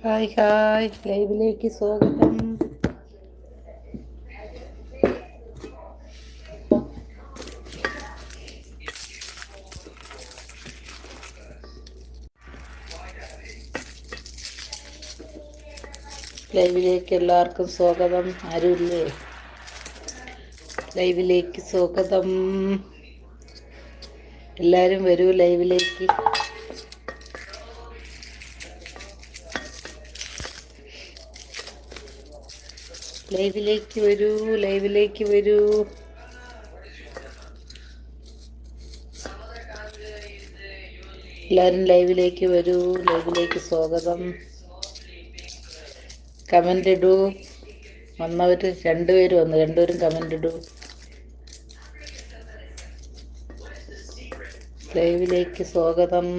Hi hi, ലൈവിലേക്ക് സ്വാഗതം. ലൈവിലേക്ക് എല്ലാവർക്കും സ്വാഗതം. ആരുമില്ലേ? ലൈവിലേക്ക് സ്വാഗതം. എല്ലാവരും വരൂ ലൈവിലേക്ക്. ലൈവിലേക്ക് വരൂ, ലൈവിലേക്ക് വരൂ. എല്ലാവരും ലൈവിലേക്ക് വരൂ, ലൈവിലേക്ക് സ്വാഗതം. കമൻ്റ് ഇടൂ. വന്നവർ രണ്ടുപേരും വന്നു, രണ്ടുപേരും കമൻ്റ് ഇടൂ. ലൈവിലേക്ക് സ്വാഗതം.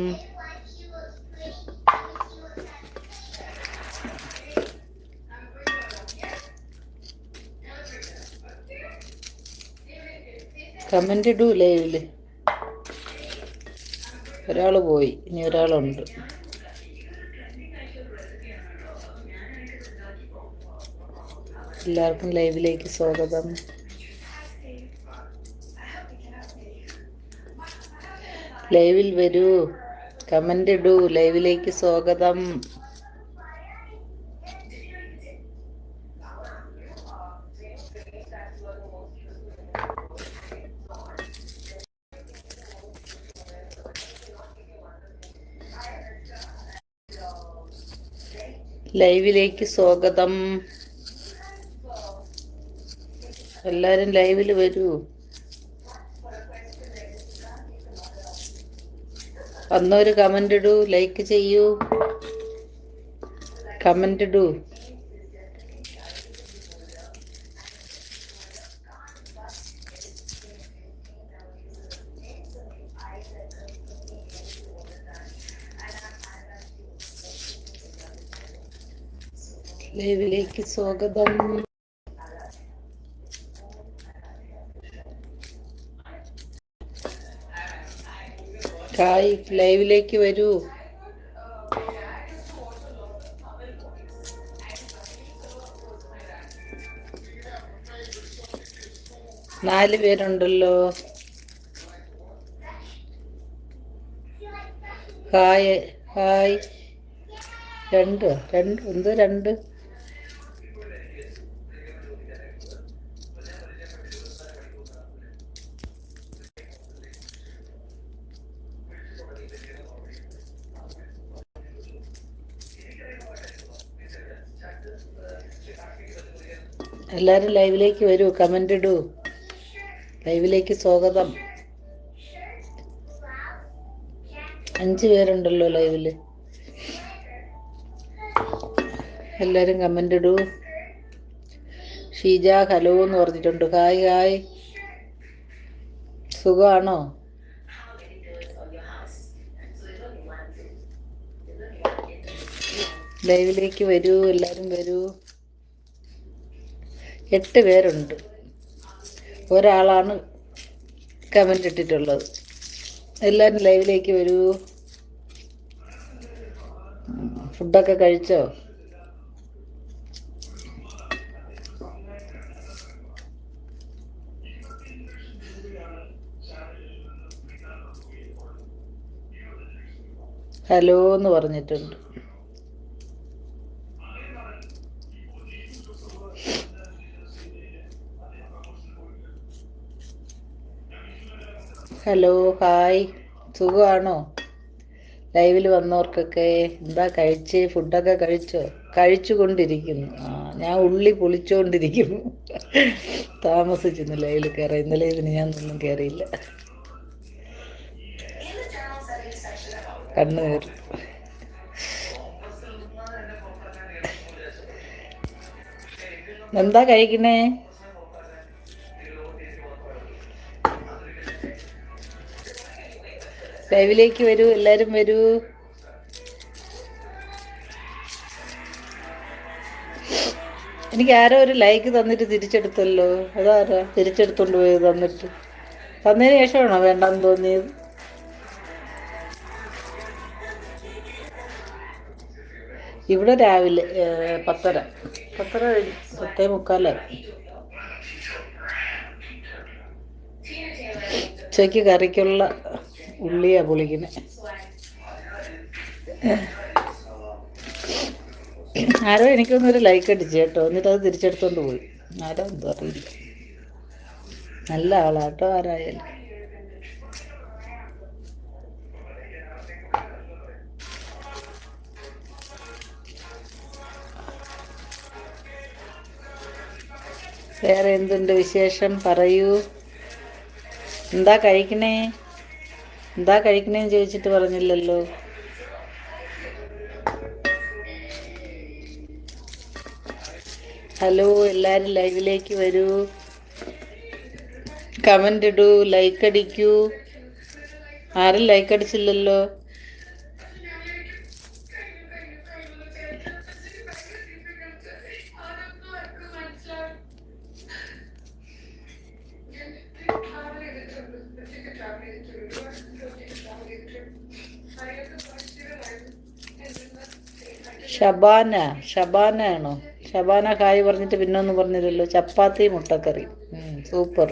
കമൻ്റ് ഇടൂ ലൈവിൽ. ഒരാൾ പോയി, ഇനി ഒരാളുണ്ട്. എല്ലാവർക്കും ലൈവിലേക്ക് സ്വാഗതം. ലൈവിൽ വരൂ, കമൻ്റ് ഇടൂ. ലൈവിലേക്ക് സ്വാഗതം. ലൈവിലേക്ക് സ്വാഗതം. എല്ലാവരും ലൈവിൽ വരൂ. വന്നൊരു കമൻ്റ് ഇടൂ, ലൈക്ക് ചെയ്യൂ, കമൻ്റ് ഇടൂ. ലൈവിലേക്ക് സ്വാഗതം. ഹായ്, ലൈവിലേക്ക് വരൂ. നാല് പേരുണ്ടല്ലോ. Hi hi. രണ്ട് എന്ത് രണ്ട്? എല്ലാവരും ലൈവിലേക്ക് വരൂ, കമൻ്റ് ഇടൂ. ലൈവിലേക്ക് സ്വാഗതം. 5 പേരുണ്ടല്ലോ ലൈവിൽ. എല്ലാവരും കമൻ്റ് ഇടൂ. ഷീജ ഹലോ എന്ന് പറഞ്ഞിട്ടുണ്ട്. Hi hi. സുഖമാണോ? ലൈവിലേക്ക് വരൂ, എല്ലാവരും വരൂ. 8 പേരുണ്ട്. ഒരാളാണ് കമൻ്റ് ഇട്ടിട്ടുള്ളത്. എല്ലാവരും ലൈവിലേക്ക് വരൂ. ഫുഡൊക്കെ കഴിച്ചോ? ഹലോ എന്ന് പറഞ്ഞിട്ടുണ്ട്. Hello hi. സുഖമാണോ? ലൈവിൽ വന്നവർക്കൊക്കെ എന്താ കഴിച്ച്? ഫുഡൊക്കെ കഴിച്ചോ? കഴിച്ചുകൊണ്ടിരിക്കുന്നു. ഞാൻ ഉള്ളി പൊളിച്ചുകൊണ്ടിരിക്കുന്നു. താമസിച്ചിരുന്നു ലൈവിൽ കയറി. ഇന്നലെ ഇതിന് ഞാൻ ഒന്നും കയറിയില്ല. കണ്ണു കയറി. എന്താ കഴിക്കണേ? ലൈവിലേക്ക് വരൂ, എല്ലാവരും വരൂ. എനിക്ക് ആരോ ഒരു ലൈക്ക് തന്നിട്ട് തിരിച്ചെടുത്തല്ലോ. അതാരാ തിരിച്ചെടുത്തോണ്ട് പോയത്? തന്നതിന് ശേഷമാണോ വേണ്ടെന്ന് തോന്നിയത്? ഇവിടെ രാവിലെ 10:30. 10:30 കഴിഞ്ഞു. 10:45. ഉച്ചയ്ക്ക് കറിക്കുള്ള ഉള്ളിയാണ് പൊളിക്കുന്നത്. ആരോ എനിക്കൊന്നൊരു ലൈക്ക് അടിച്ചു കേട്ടോ, എന്നിട്ട് അത് തിരിച്ചെടുത്തോണ്ട് പോയി. ആരോ എന്തോ അറിയില്ല. നല്ല ആളാട്ടോ ആരായാലും. വേറെ എന്തുണ്ട് വിശേഷം പറയൂ. എന്താ കഴിക്കണേന്ന് ചോദിച്ചിട്ട് പറഞ്ഞില്ലല്ലോ. ഹലോ, എല്ലാവരും ലൈവിലേക്ക് വരൂ, കമൻ്റ് ഇടൂ, ലൈക്ക് അടിക്കൂ. ആരും ലൈക്ക് അടിച്ചില്ലല്ലോ. ഷബാന ആണോ? ഷബാന ഹായ് പറഞ്ഞിട്ട് പിന്നെ ഒന്നും പറഞ്ഞില്ലല്ലോ. ചപ്പാത്തി മുട്ടക്കറി, സൂപ്പർ.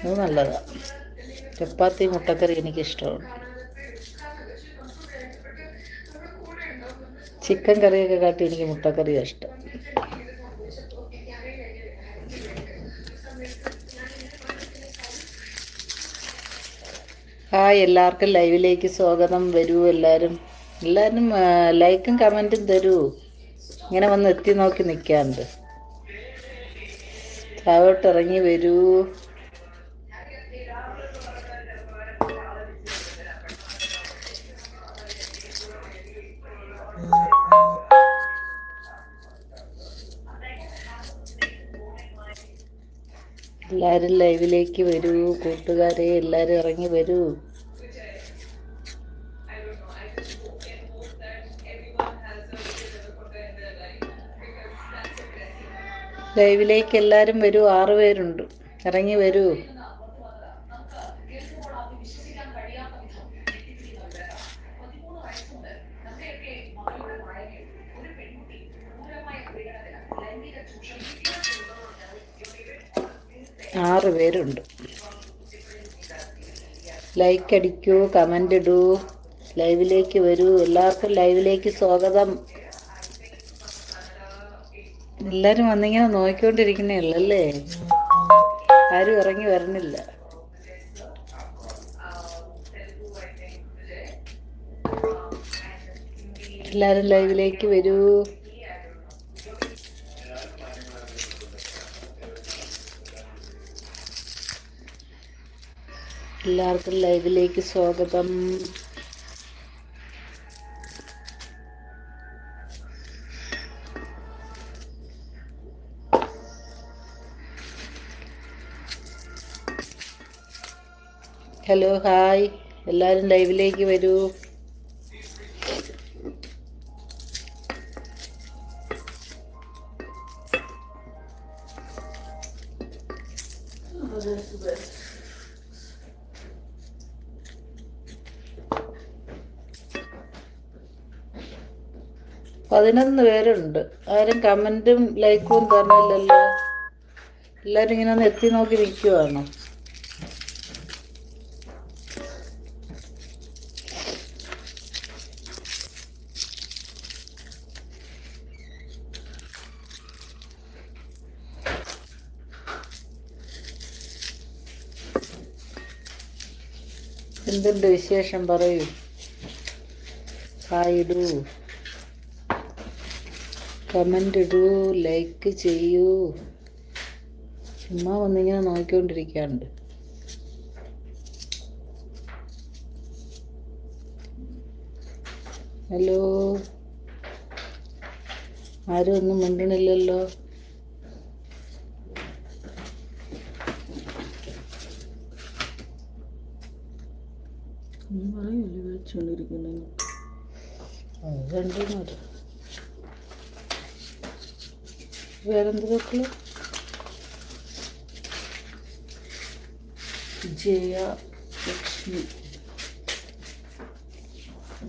അത് നല്ലതാ. ചപ്പാത്തി മുട്ടക്കറി എനിക്കിഷ്ടമാണ്. ചിക്കൻ കറിയൊക്കെ കാട്ടി എനിക്ക് മുട്ടക്കറിയാണ് ഇഷ്ടം. ഹായ്, എല്ലാവർക്കും ലൈവിലേക്ക് സ്വാഗതം. വരൂ എല്ലാവരും ലൈക്കും കമൻറ്റും തരൂ. ഇങ്ങനെ വന്ന് എത്തി നോക്കി നിൽക്കാണ്ട് താഴോട്ട് ഇറങ്ങി വരൂ. എല്ലാവരും ലൈവിലേക്ക് വരൂ കൂട്ടുകാരെ, എല്ലാവരും ഇറങ്ങി വരൂ. ലൈവിലേക്ക് എല്ലാവരും വരൂ. 6 പേരുണ്ട്, ഇറങ്ങി വരൂ. ആറ് പേരുണ്ട്. ലൈക്ക് അടിക്കൂ, കമൻ്റ് ഇടൂ, ലൈവിലേക്ക് വരൂ. എല്ലാവർക്കും ലൈവിലേക്ക് സ്വാഗതം. എല്ലാവരും വന്നിങ്ങനെ നോക്കിക്കൊണ്ടിരിക്കുന്നേ ഉള്ളല്ലേ, ആരും ഇറങ്ങി വരണില്ല. എല്ലാവരും ലൈവിലേക്ക് വരൂ. എല്ലാവർക്കും ലൈവിലേക്ക് സ്വാഗതം. ഹലോ, ഹായ്, എല്ലാവരും ലൈവിലേക്ക് വരൂ. പതിനൊന്ന് പേരുണ്ട്. ആരും കമൻറ്റും ലൈക്കും തന്നില്ലല്ലോ. എല്ലാവരും ഇങ്ങനെ ഒന്ന് എത്തി നോക്കി നിൽക്കുവാണോ? എന്തുണ്ട് വിശേഷം പറയൂ. ഹായ് ഇടൂ, കമൻ്റ് ഇടൂ, ലൈക്ക് ചെയ്യൂ. ചുമ്മാ വന്നിങ്ങനെ നോക്കിക്കൊണ്ടിരിക്കാണ്ട്. ഹലോ, ആരും ഒന്നും മിണ്ടണില്ലല്ലോ. പറയല്ലേ വെച്ചോണ്ടിരിക്കുന്നു. രണ്ടും വേറെന്തൊക്കെ? Jaya Lakshmi, hello,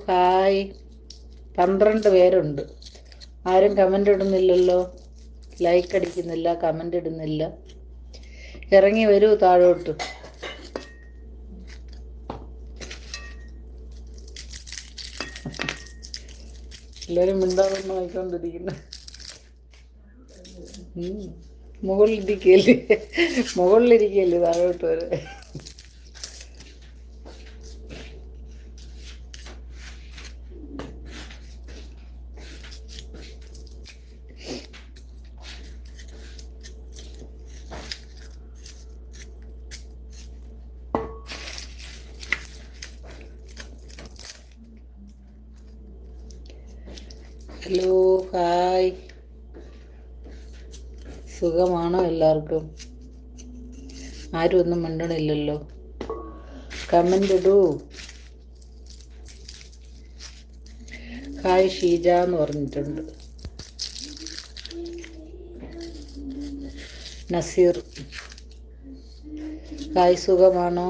hi. 12 പേരുണ്ട്. ആരും കമൻ്റ് ഇടുന്നില്ലല്ലോ, ലൈക്ക് അടിക്കുന്നില്ല, കമൻ്റ് ഇടുന്നില്ല. ഇറങ്ങി വരൂ താഴോട്ട്. എല്ലാവരും മിണ്ടാതെ വായിക്കൊണ്ടിരിക്കുന്നു. മുകളിലിരിക്കല്ലേ താഴോട്ട് വരെ. Hello, hi. സുഖമാണോ എല്ലാവർക്കും? ആരും ഒന്നും മിണ്ടണില്ലല്ലോ. കമൻ്റ് ഇടൂ. ഹായ് ഷീജ എന്ന് പറഞ്ഞിട്ടുണ്ട്. നസീർ, ഹായ്. സുഖമാണോ?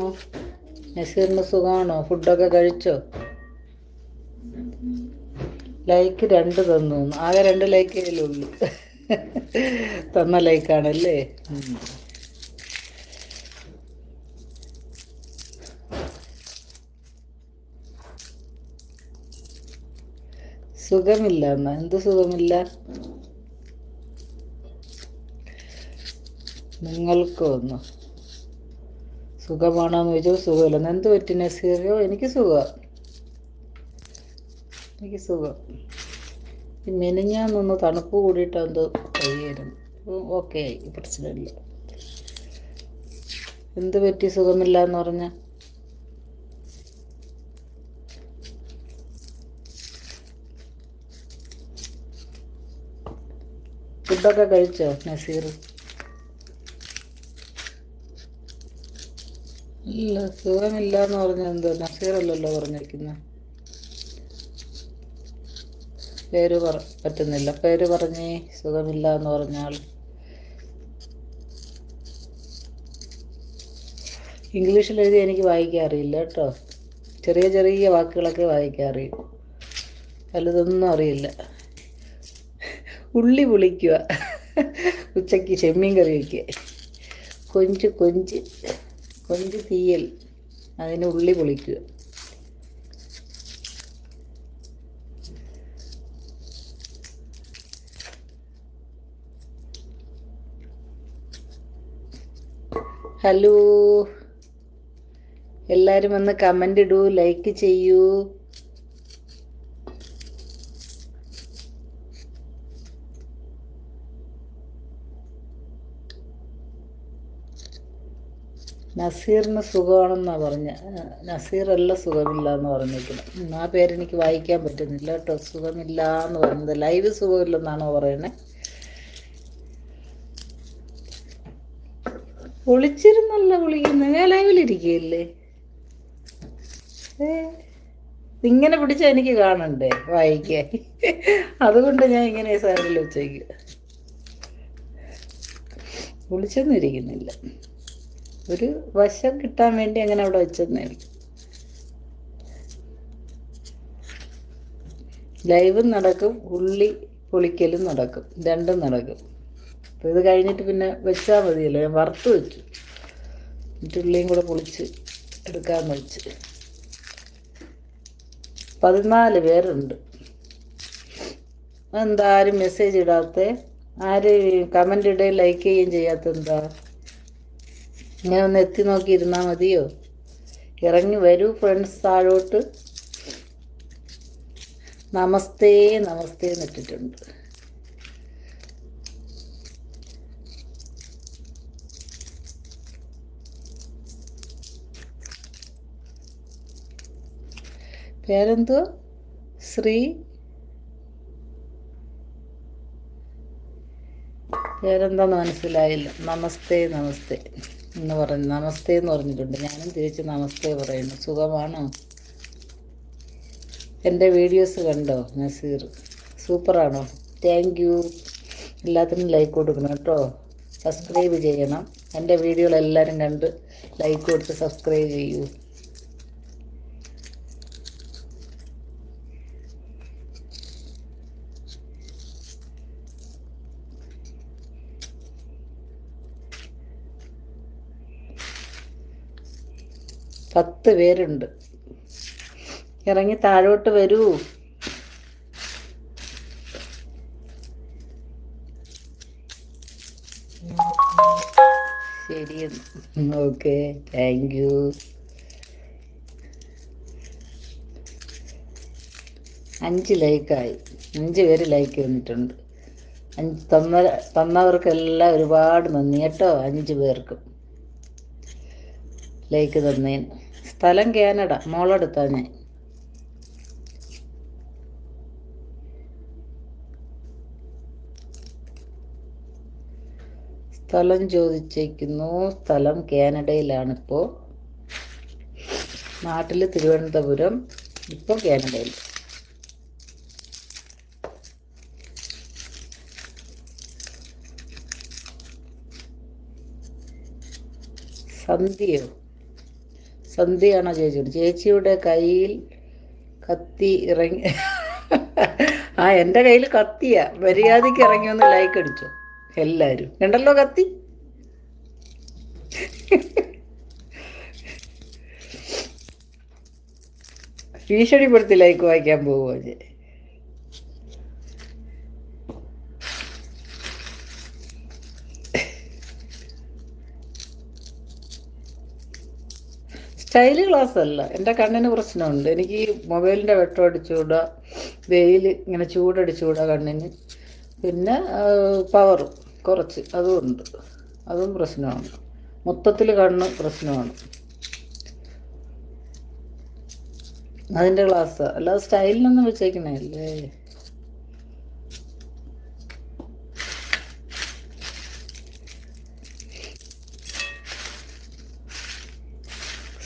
നസീറിന് സുഖമാണോ? ഫുഡൊക്കെ കഴിച്ചോ? ലൈക്ക് 2 തന്നു. ആകെ 2 ലൈക്കേ ഉള്ളൂ. തന്ന ലൈക്കാണല്ലേ. സുഖമില്ല എന്നാ? എന്ത് സുഖമില്ല? നിങ്ങൾക്ക് ഒന്ന് സുഖമാണോന്ന് ചോദിച്ചാൽ സുഖമില്ല. എന്ത് പറ്റി നസീറിയോ? എനിക്ക് സുഖം. മെനിഞ്ഞാന്നൊന്ന് തണുപ്പ് കൂടിയിട്ട് എന്തോ കഴിയായിരുന്നു. ഓക്കെ ആയി, പ്രശ്നമില്ല. എന്ത് പറ്റി സുഖമില്ല എന്ന് പറഞ്ഞ? ഫുഡൊക്കെ കഴിച്ചോ നസീർ? ഇല്ല, സുഖമില്ല എന്ന് പറഞ്ഞ എന്തോ? നസീറല്ലല്ലോ പറഞ്ഞിരിക്കുന്നത്. പേര് പറ്റുന്നില്ല. പേര് പറഞ്ഞേ. സുഖമില്ല എന്ന് പറഞ്ഞാൽ ഇംഗ്ലീഷിൽ എഴുതി എനിക്ക് വായിക്കാൻ അറിയില്ല കേട്ടോ. ചെറിയ ചെറിയ വാക്കുകളൊക്കെ വായിക്കാൻ അറിയും, വലുതൊന്നും അറിയില്ല. ഉള്ളി പൊളിക്കുക, ഉച്ചയ്ക്ക് ചെമ്മീൻ കറി വയ്ക്കുക, കൊഞ്ച് തീയൽ, അതിന് ഉള്ളി പൊളിക്കുക. ഹലോ, എല്ലാവരും വന്ന് കമൻ്റ് ഇടൂ, ലൈക്ക് ചെയ്യൂ. നസീറിന് സുഖമാണെന്നാണ് പറഞ്ഞ. നസീറല്ല സുഖമില്ല എന്ന് പറഞ്ഞിരിക്കണം. ആ പേരെനിക്ക് വായിക്കാൻ പറ്റുന്നില്ല കേട്ടോ. സുഖമില്ല എന്ന് പറയുന്നത് ലൈവ് സുഖമില്ലെന്നാണോ പറയണേ? ഒളിച്ചിരുന്നല്ല വിളിക്കുന്നത്, ഞാൻ ലൈവിലിരിക്കുകയല്ലേ. ഇങ്ങനെ പിടിച്ചാൽ എനിക്ക് കാണണ്ടേ വായിക്കാൻ? അതുകൊണ്ട് ഞാൻ ഇങ്ങനെ സൈഡിൽ വെച്ചേക്കുക. വിളിച്ചൊന്നും ഇരിക്കുന്നില്ല, ഒരു വശം കിട്ടാൻ വേണ്ടി അങ്ങനെ അവിടെ വെച്ചെന്നായിരിക്കും. ലൈവും നടക്കും, ഉള്ളി പൊളിക്കലും നടക്കും, രണ്ടും നടക്കും. അപ്പോൾ ഇത് കഴിഞ്ഞിട്ട് പിന്നെ വെച്ചാൽ മതിയല്ലോ. ഞാൻ വറുത്ത് വെച്ചു, എന്നിട്ട് ഉള്ളിയും കൂടെ പൊളിച്ച് എടുക്കാമെന്ന് വെച്ച്. 14 പേരുണ്ട്. എന്താ ആരും മെസ്സേജ് ഇടാത്ത? ആര് കമൻ്റ് ഇടുകയും ലൈക്ക് ചെയ്യുകയും ചെയ്യാത്ത? എന്താ? ഇങ്ങനെ ഒന്ന് എത്തി നോക്കിയിരുന്നാൽ മതിയോ? ഇറങ്ങി വരൂ ഫ്രണ്ട്സ് താഴോട്ട്. നമസ്തേ നമസ്തേ എന്നിട്ടിട്ടുണ്ട്. പേരെന്തോ? ശ്രീ. പേരെന്താന്ന് മനസ്സിലായില്ല. നമസ്തേ എന്ന് പറഞ്ഞു. നമസ്തേ എന്ന് പറഞ്ഞിട്ടുണ്ട്. ഞാനും തിരിച്ച് നമസ്തേ പറയുന്നു. സുഖമാണോ? എൻ്റെ വീഡിയോസ് കണ്ടോ നസീർ? സൂപ്പറാണോ? Thank you. എല്ലാത്തിനും ലൈക്ക് കൊടുക്കണം കേട്ടോ. സബ്സ്ക്രൈബ് ചെയ്യണം. എൻ്റെ വീഡിയോകളെല്ലാവരും കണ്ട് ലൈക്ക് കൊടുത്ത് സബ്സ്ക്രൈബ് ചെയ്യൂ. പത്ത് പേരുണ്ട്. ഇറങ്ങി താഴോട്ട് വരൂ. ശരി, ഓക്കെ, താങ്ക് യു. 5 ലൈക്കായി. 5 പേര് ലൈക്ക് തന്നിട്ടുണ്ട്. തന്നവർക്കെല്ലാം ഒരുപാട് നന്ദി കേട്ടോ. 5 പേർക്കും ലൈക്ക് തന്നേന്. സ്ഥലം കാനഡ, മോളെടുത്താ ഞാൻ. സ്ഥലം ചോദിച്ചേക്കുന്നു. സ്ഥലം കാനഡയിലാണിപ്പോൾ. നാട്ടിൽ തിരുവനന്തപുരം, ഇപ്പോൾ കാനഡയിൽ. സന്ധ്യയോ? സന്ധ്യയാണോ ചേച്ചിയോട്? ചേച്ചിയുടെ കയ്യിൽ കത്തി ഇറങ്ങി. ആ, എൻ്റെ കയ്യിൽ കത്തിയാ. മര്യാദയ്ക്ക് ഇറങ്ങി ഒന്ന് ലൈക്ക് അടിച്ചോ എല്ലാവരും. കണ്ടല്ലോ കത്തി. ഭീഷണിപ്പെടുത്തി ലൈക്ക് വായിക്കാൻ പോവുക. സ്റ്റൈല് ക്ലാസ് അല്ല, എൻ്റെ കണ്ണിന് പ്രശ്നമുണ്ട്. എനിക്ക് മൊബൈലിൻ്റെ വെട്ടം അടിച്ചുകൂടാ, വെയിൽ ഇങ്ങനെ ചൂടടിച്ചുകൂടാ കണ്ണിന്. പിന്നെ പവറും കുറച്ച് അതുമുണ്ട്, അതും പ്രശ്നമാണ്. മൊത്തത്തിൽ കണ്ണ് പ്രശ്നമാണ്. അതിൻ്റെ ക്ലാസ്സാണ്, അല്ലാതെ സ്റ്റൈലിനൊന്നും വെച്ചേക്കണേ അല്ലേ.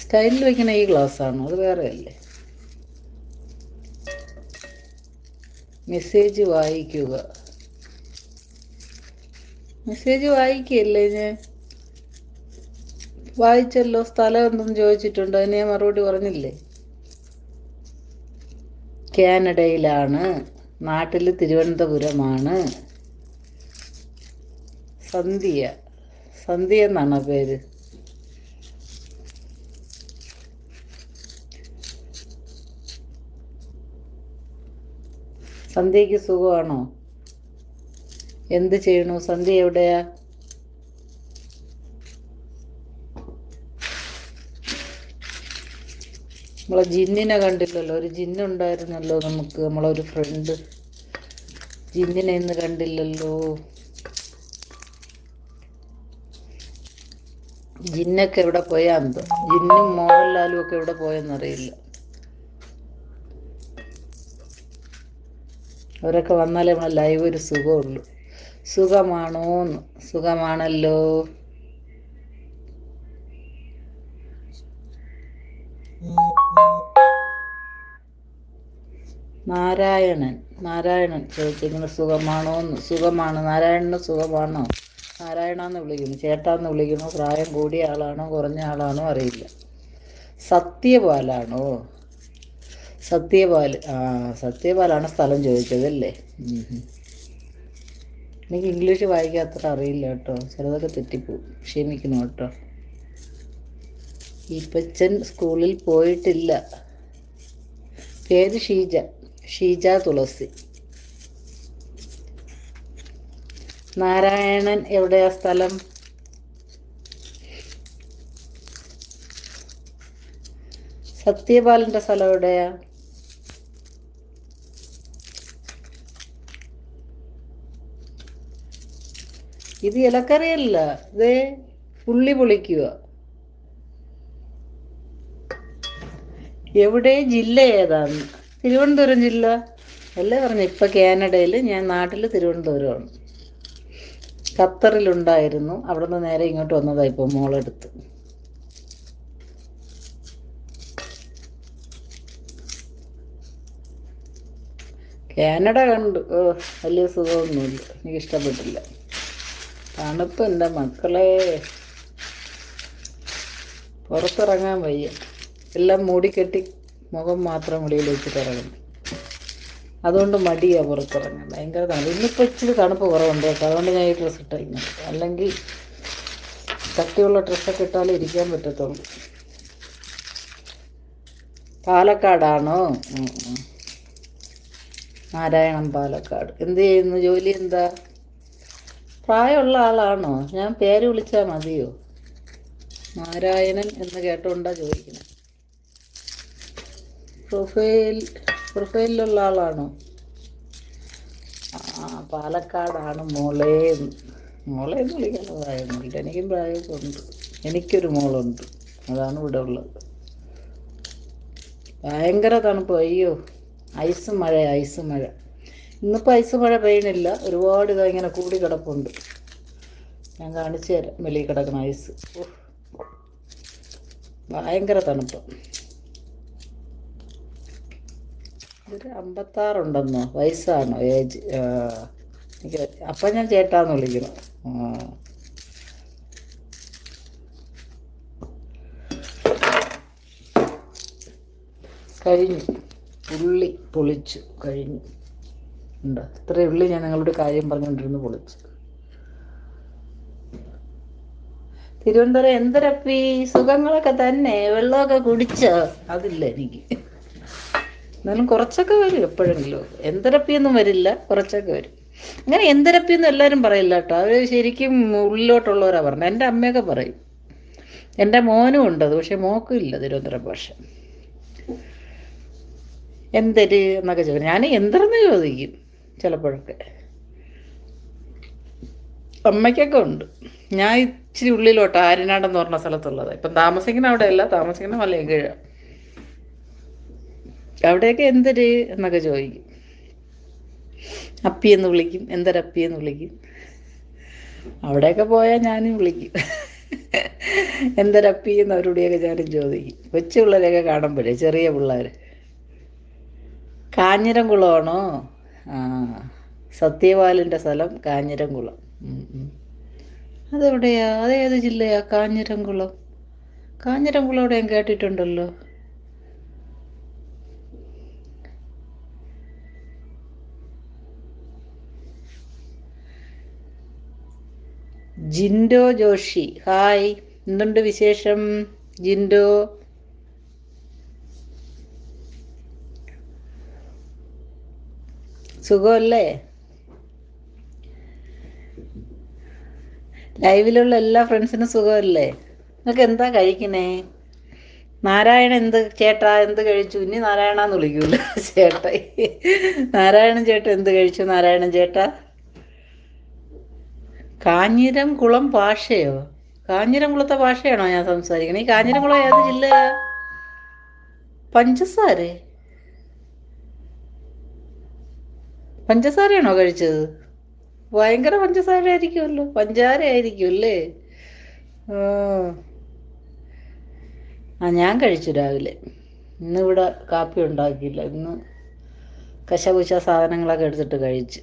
സ്റ്റൈലിൽ വയ്ക്കുന്ന ഈ ഗ്ലാസ്സാണ്, അത് വേറെ അല്ലേ. മെസ്സേജ് വായിക്കുക. മെസ്സേജ് വായിക്കുകയല്ലേ ഞാൻ? വായിച്ചല്ലോ. സ്ഥലം എന്തെന്ന് ചോദിച്ചിട്ടുണ്ട്, അതിന് ഞാൻ മറുപടി പറഞ്ഞില്ലേ. കാനഡയിലാണ്, നാട്ടിൽ തിരുവനന്തപുരമാണ്. സന്ധ്യ, സന്ധ്യ എന്നാണോ പേര്? സന്ധ്യയ്ക്ക് സുഖമാണോ? എന്ത് ചെയ്യണു? സന്ധ്യ എവിടെയാ? നമ്മളെ ജിന്നിനെ കണ്ടില്ലല്ലോ. ഒരു ജിന്നുണ്ടായിരുന്നല്ലോ നമുക്ക്, നമ്മളൊരു ഫ്രണ്ട്. ജിന്നിനെ ഇന്ന് കണ്ടില്ലല്ലോ. ജിന്നൊക്കെ എവിടെ പോയാന്തോ? ജിന്നും മോഹൻലാലും ഒക്കെ എവിടെ പോയെന്നറിയില്ല. അവരൊക്കെ വന്നാലേ നമ്മളെ ലൈവ് ഒരു സുഖമുള്ളൂ. സുഖമാണോന്ന്? സുഖമാണല്ലോ. നാരായണൻ ചോദിച്ചിങ്ങനെ സുഖമാണോന്ന്. സുഖമാണ്. നാരായണന് സുഖമാണോ? നാരായണന്ന് വിളിക്കുന്നു, ചേട്ടാന്ന് വിളിക്കുന്നു. പ്രായം കൂടിയ ആളാണോ കുറഞ്ഞ ആളാണോ അറിയില്ല. സത്യപാലാണോ? സത്യപാൽ. സത്യപാലാണ് സ്ഥലം ചോദിച്ചതല്ലേ. എനിക്ക് ഇംഗ്ലീഷ് വായിക്കാൻ അത്ര അറിയില്ല കേട്ടോ, ചിലതൊക്കെ തെറ്റിപ്പോവും, ക്ഷമിക്കണം കേട്ടോ. ഇപ്പച്ചൻ സ്കൂളിൽ പോയിട്ടില്ല. പേര് ഷീജ തുളസി. നാരായണൻ എവിടെയാ സ്ഥലം? സത്യപാലിൻ്റെ സ്ഥലം എവിടെയാ? ഇത് ഇലക്കറിയല്ല, ഇതേ ഉള്ളി പൊളിക്കുക. എവിടെ? ജില്ല ഏതാന്ന്? തിരുവനന്തപുരം ജില്ല അല്ലേ പറഞ്ഞു. ഇപ്പം കാനഡയിൽ, ഞാൻ നാട്ടിൽ തിരുവനന്തപുരമാണ്. ഖത്തറിലുണ്ടായിരുന്നു, അവിടെ നിന്ന് നേരെ ഇങ്ങോട്ട് വന്നതാണ് ഇപ്പോൾ മോളെടുത്ത്. കാനഡ കണ്ടു. വലിയ സുഖമൊന്നുമില്ല, എനിക്കിഷ്ടപ്പെട്ടില്ല. തണുപ്പ് എൻ്റെ മക്കളെ, പുറത്തിറങ്ങാൻ വയ്യ. എല്ലാം മൂടിക്കെട്ടി മുഖം മാത്രം വെളിയിൽ വെച്ചിട്ട് ഇറങ്ങുന്നു. അതുകൊണ്ട് മടിയാണ് പുറത്തിറങ്ങാൻ, ഭയങ്കര തണുപ്പ്. ഇന്നിപ്പോൾ ഇച്ചിരി തണുപ്പ് കുറവുണ്ട് കേട്ടോ, അതുകൊണ്ട് ഞാൻ ഈ ഡ്രസ്സ് ഇട്ടിരിക്കുന്നത്. അല്ലെങ്കിൽ കട്ടിയുള്ള ഡ്രസ്സൊക്കെ ഇട്ടാലേ ഇരിക്കാൻ പറ്റത്തുള്ളൂ. പാലക്കാടാണോ? നാരായണം പാലക്കാട്. എന്ത് ചെയ്യുന്നു? ജോലി എന്താ? പ്രായമുള്ള ആളാണോ? ഞാൻ പേര് വിളിച്ചാൽ മതിയോ? നാരായണൻ എന്ന് കേട്ടോണ്ടാ ചോദിക്കുന്നത്. പ്രൊഫൈലിലുള്ള ആളാണോ? പാലക്കാടാണ് മോളെ. മോളെ എന്ന് വിളിക്കുന്ന പ്രായമൊന്നുമില്ല, എനിക്കും പ്രായമൊക്കെ ഉണ്ട്. എനിക്കൊരു മോളുണ്ട്, അതാണ് ഇവിടെ ഉള്ളത്. ഭയങ്കര തണുപ്പ്, അയ്യോ. ഐസ് മഴ. ഇന്നിപ്പോൾ ഐസ് മഴ പെയ്യണില്ല, ഒരുപാട് ഇങ്ങനെ കൂടി കിടപ്പുണ്ട്. ഞാൻ കാണിച്ചു തരാം വെളിയിൽ കിടക്കുന്ന ഐസ്. ഭയങ്കര തണുപ്പ്. ഒരു 56 ഉണ്ടെന്നോ, വയസ്സാണോ ഏജ്? എനിക്ക് അപ്പം ഞാൻ ചേട്ടാന്ന് വിളിക്കണം. കഴിഞ്ഞു, ഉള്ളി പൊളിച്ചു കഴിഞ്ഞു. ഉണ്ടോ? ഇത്ര ഉള്ളി ഞാൻ നിങ്ങളുടെ കാര്യം പറഞ്ഞുകൊണ്ടിരുന്നു പൊളിച്ചു. തിരുവനന്തപുരം എന്തരപ്പി സുഖങ്ങളൊക്കെ തന്നെ. വെള്ളമൊക്കെ കുടിച്ചോ? അതില്ല എനിക്ക്. എന്നാലും കുറച്ചൊക്കെ വരും എപ്പോഴെങ്കിലും. എന്തരപ്പിയൊന്നും വരില്ല, കുറച്ചൊക്കെ വരും. അങ്ങനെ എന്തരപ്പിയൊന്നും എല്ലാവരും പറയില്ല കേട്ടോ, അവർ ശരിക്കും ഉള്ളിലോട്ടുള്ളവരാണ് പറഞ്ഞത്. എൻ്റെ അമ്മയൊക്കെ പറയും, എൻ്റെ മോനും ഉണ്ട് അത്, പക്ഷെ മോക്കും ഇല്ല തിരുവനന്തപുരം ഭാഷ. എന്തര് എന്നൊക്കെ ചോദിക്കും. ഞാൻ എന്തരെന്ന് ചോദിക്കും ചിലപ്പോഴൊക്കെ. അമ്മയ്ക്കൊക്കെ ഉണ്ട്. ഞാൻ ഇച്ചിരി ഉള്ളിലോട്ട് ആര്യനാടെന്ന് പറഞ്ഞ സ്ഥലത്തുള്ളത്. ഇപ്പം താമസിക്കുന്ന അവിടെയല്ല, താമസിക്കുന്ന മലയങ്കീഴ. അവിടെയൊക്കെ എന്തര് എന്നൊക്കെ ചോദിക്കും. അപ്പിയെന്ന് വിളിക്കും, എന്തരപ്പിയെന്ന് വിളിക്കും. അവിടെയൊക്കെ പോയാൽ ഞാനും വിളിക്കും എന്തരപ്പി എന്ന് അവരോടെയൊക്കെ ഞാനും ചോദിക്കും. കൊച്ചു പിള്ളേരെയൊക്കെ കാണുമ്പോഴേ, ചെറിയ പിള്ളേർ. കാഞ്ഞിരംകുളമാണോ? സത്യപാലിൻ്റെ സ്ഥലം കാഞ്ഞിരംകുളം. അതെവിടെയാ? അതേത് ജില്ലയാ കാഞ്ഞിരംകുളം? കാഞ്ഞിരംകുളം അവിടെ ഞാൻ കേട്ടിട്ടുണ്ടല്ലോ. ജിൻഡോ ജോഷി, ഹായ്, എന്തുണ്ട് വിശേഷം ജിൻഡോ? സുഖമല്ലേ? ലൈവിലുള്ള എല്ലാ ഫ്രണ്ട്സിനും സുഖമല്ലേ? നിങ്ങൾക്ക് എന്താ കഴിക്കണേ? നാരായണൻ ചേട്ടാ എന്ത് കഴിച്ചു? ഇനി നാരായണന്ന് വിളിക്കൂല ചേട്ടാ. നാരായണൻ ചേട്ടാ എന്ത് കഴിച്ചു? നാരായണൻ ചേട്ടാ. കാഞ്ഞിരംകുളം ഭാഷയോ? കാഞ്ഞിരംകുളത്തെ ഭാഷയാണോ ഞാൻ സംസാരിക്കണേ? ഈ കാഞ്ഞിരംകുളം ഏത് ജില്ലയാ? പഞ്ചസാരയാണോ കഴിച്ചത്? ഭയങ്കര പഞ്ചസാര ആയിരിക്കുമല്ലോ, പഞ്ചാര ആയിരിക്കും അല്ലേ? ഞാൻ കഴിച്ചു രാവിലെ. ഇന്നിവിടെ കാപ്പി ഉണ്ടാക്കിയില്ല. ഇന്ന് കശപുശ സാധനങ്ങളൊക്കെ എടുത്തിട്ട് കഴിച്ച്.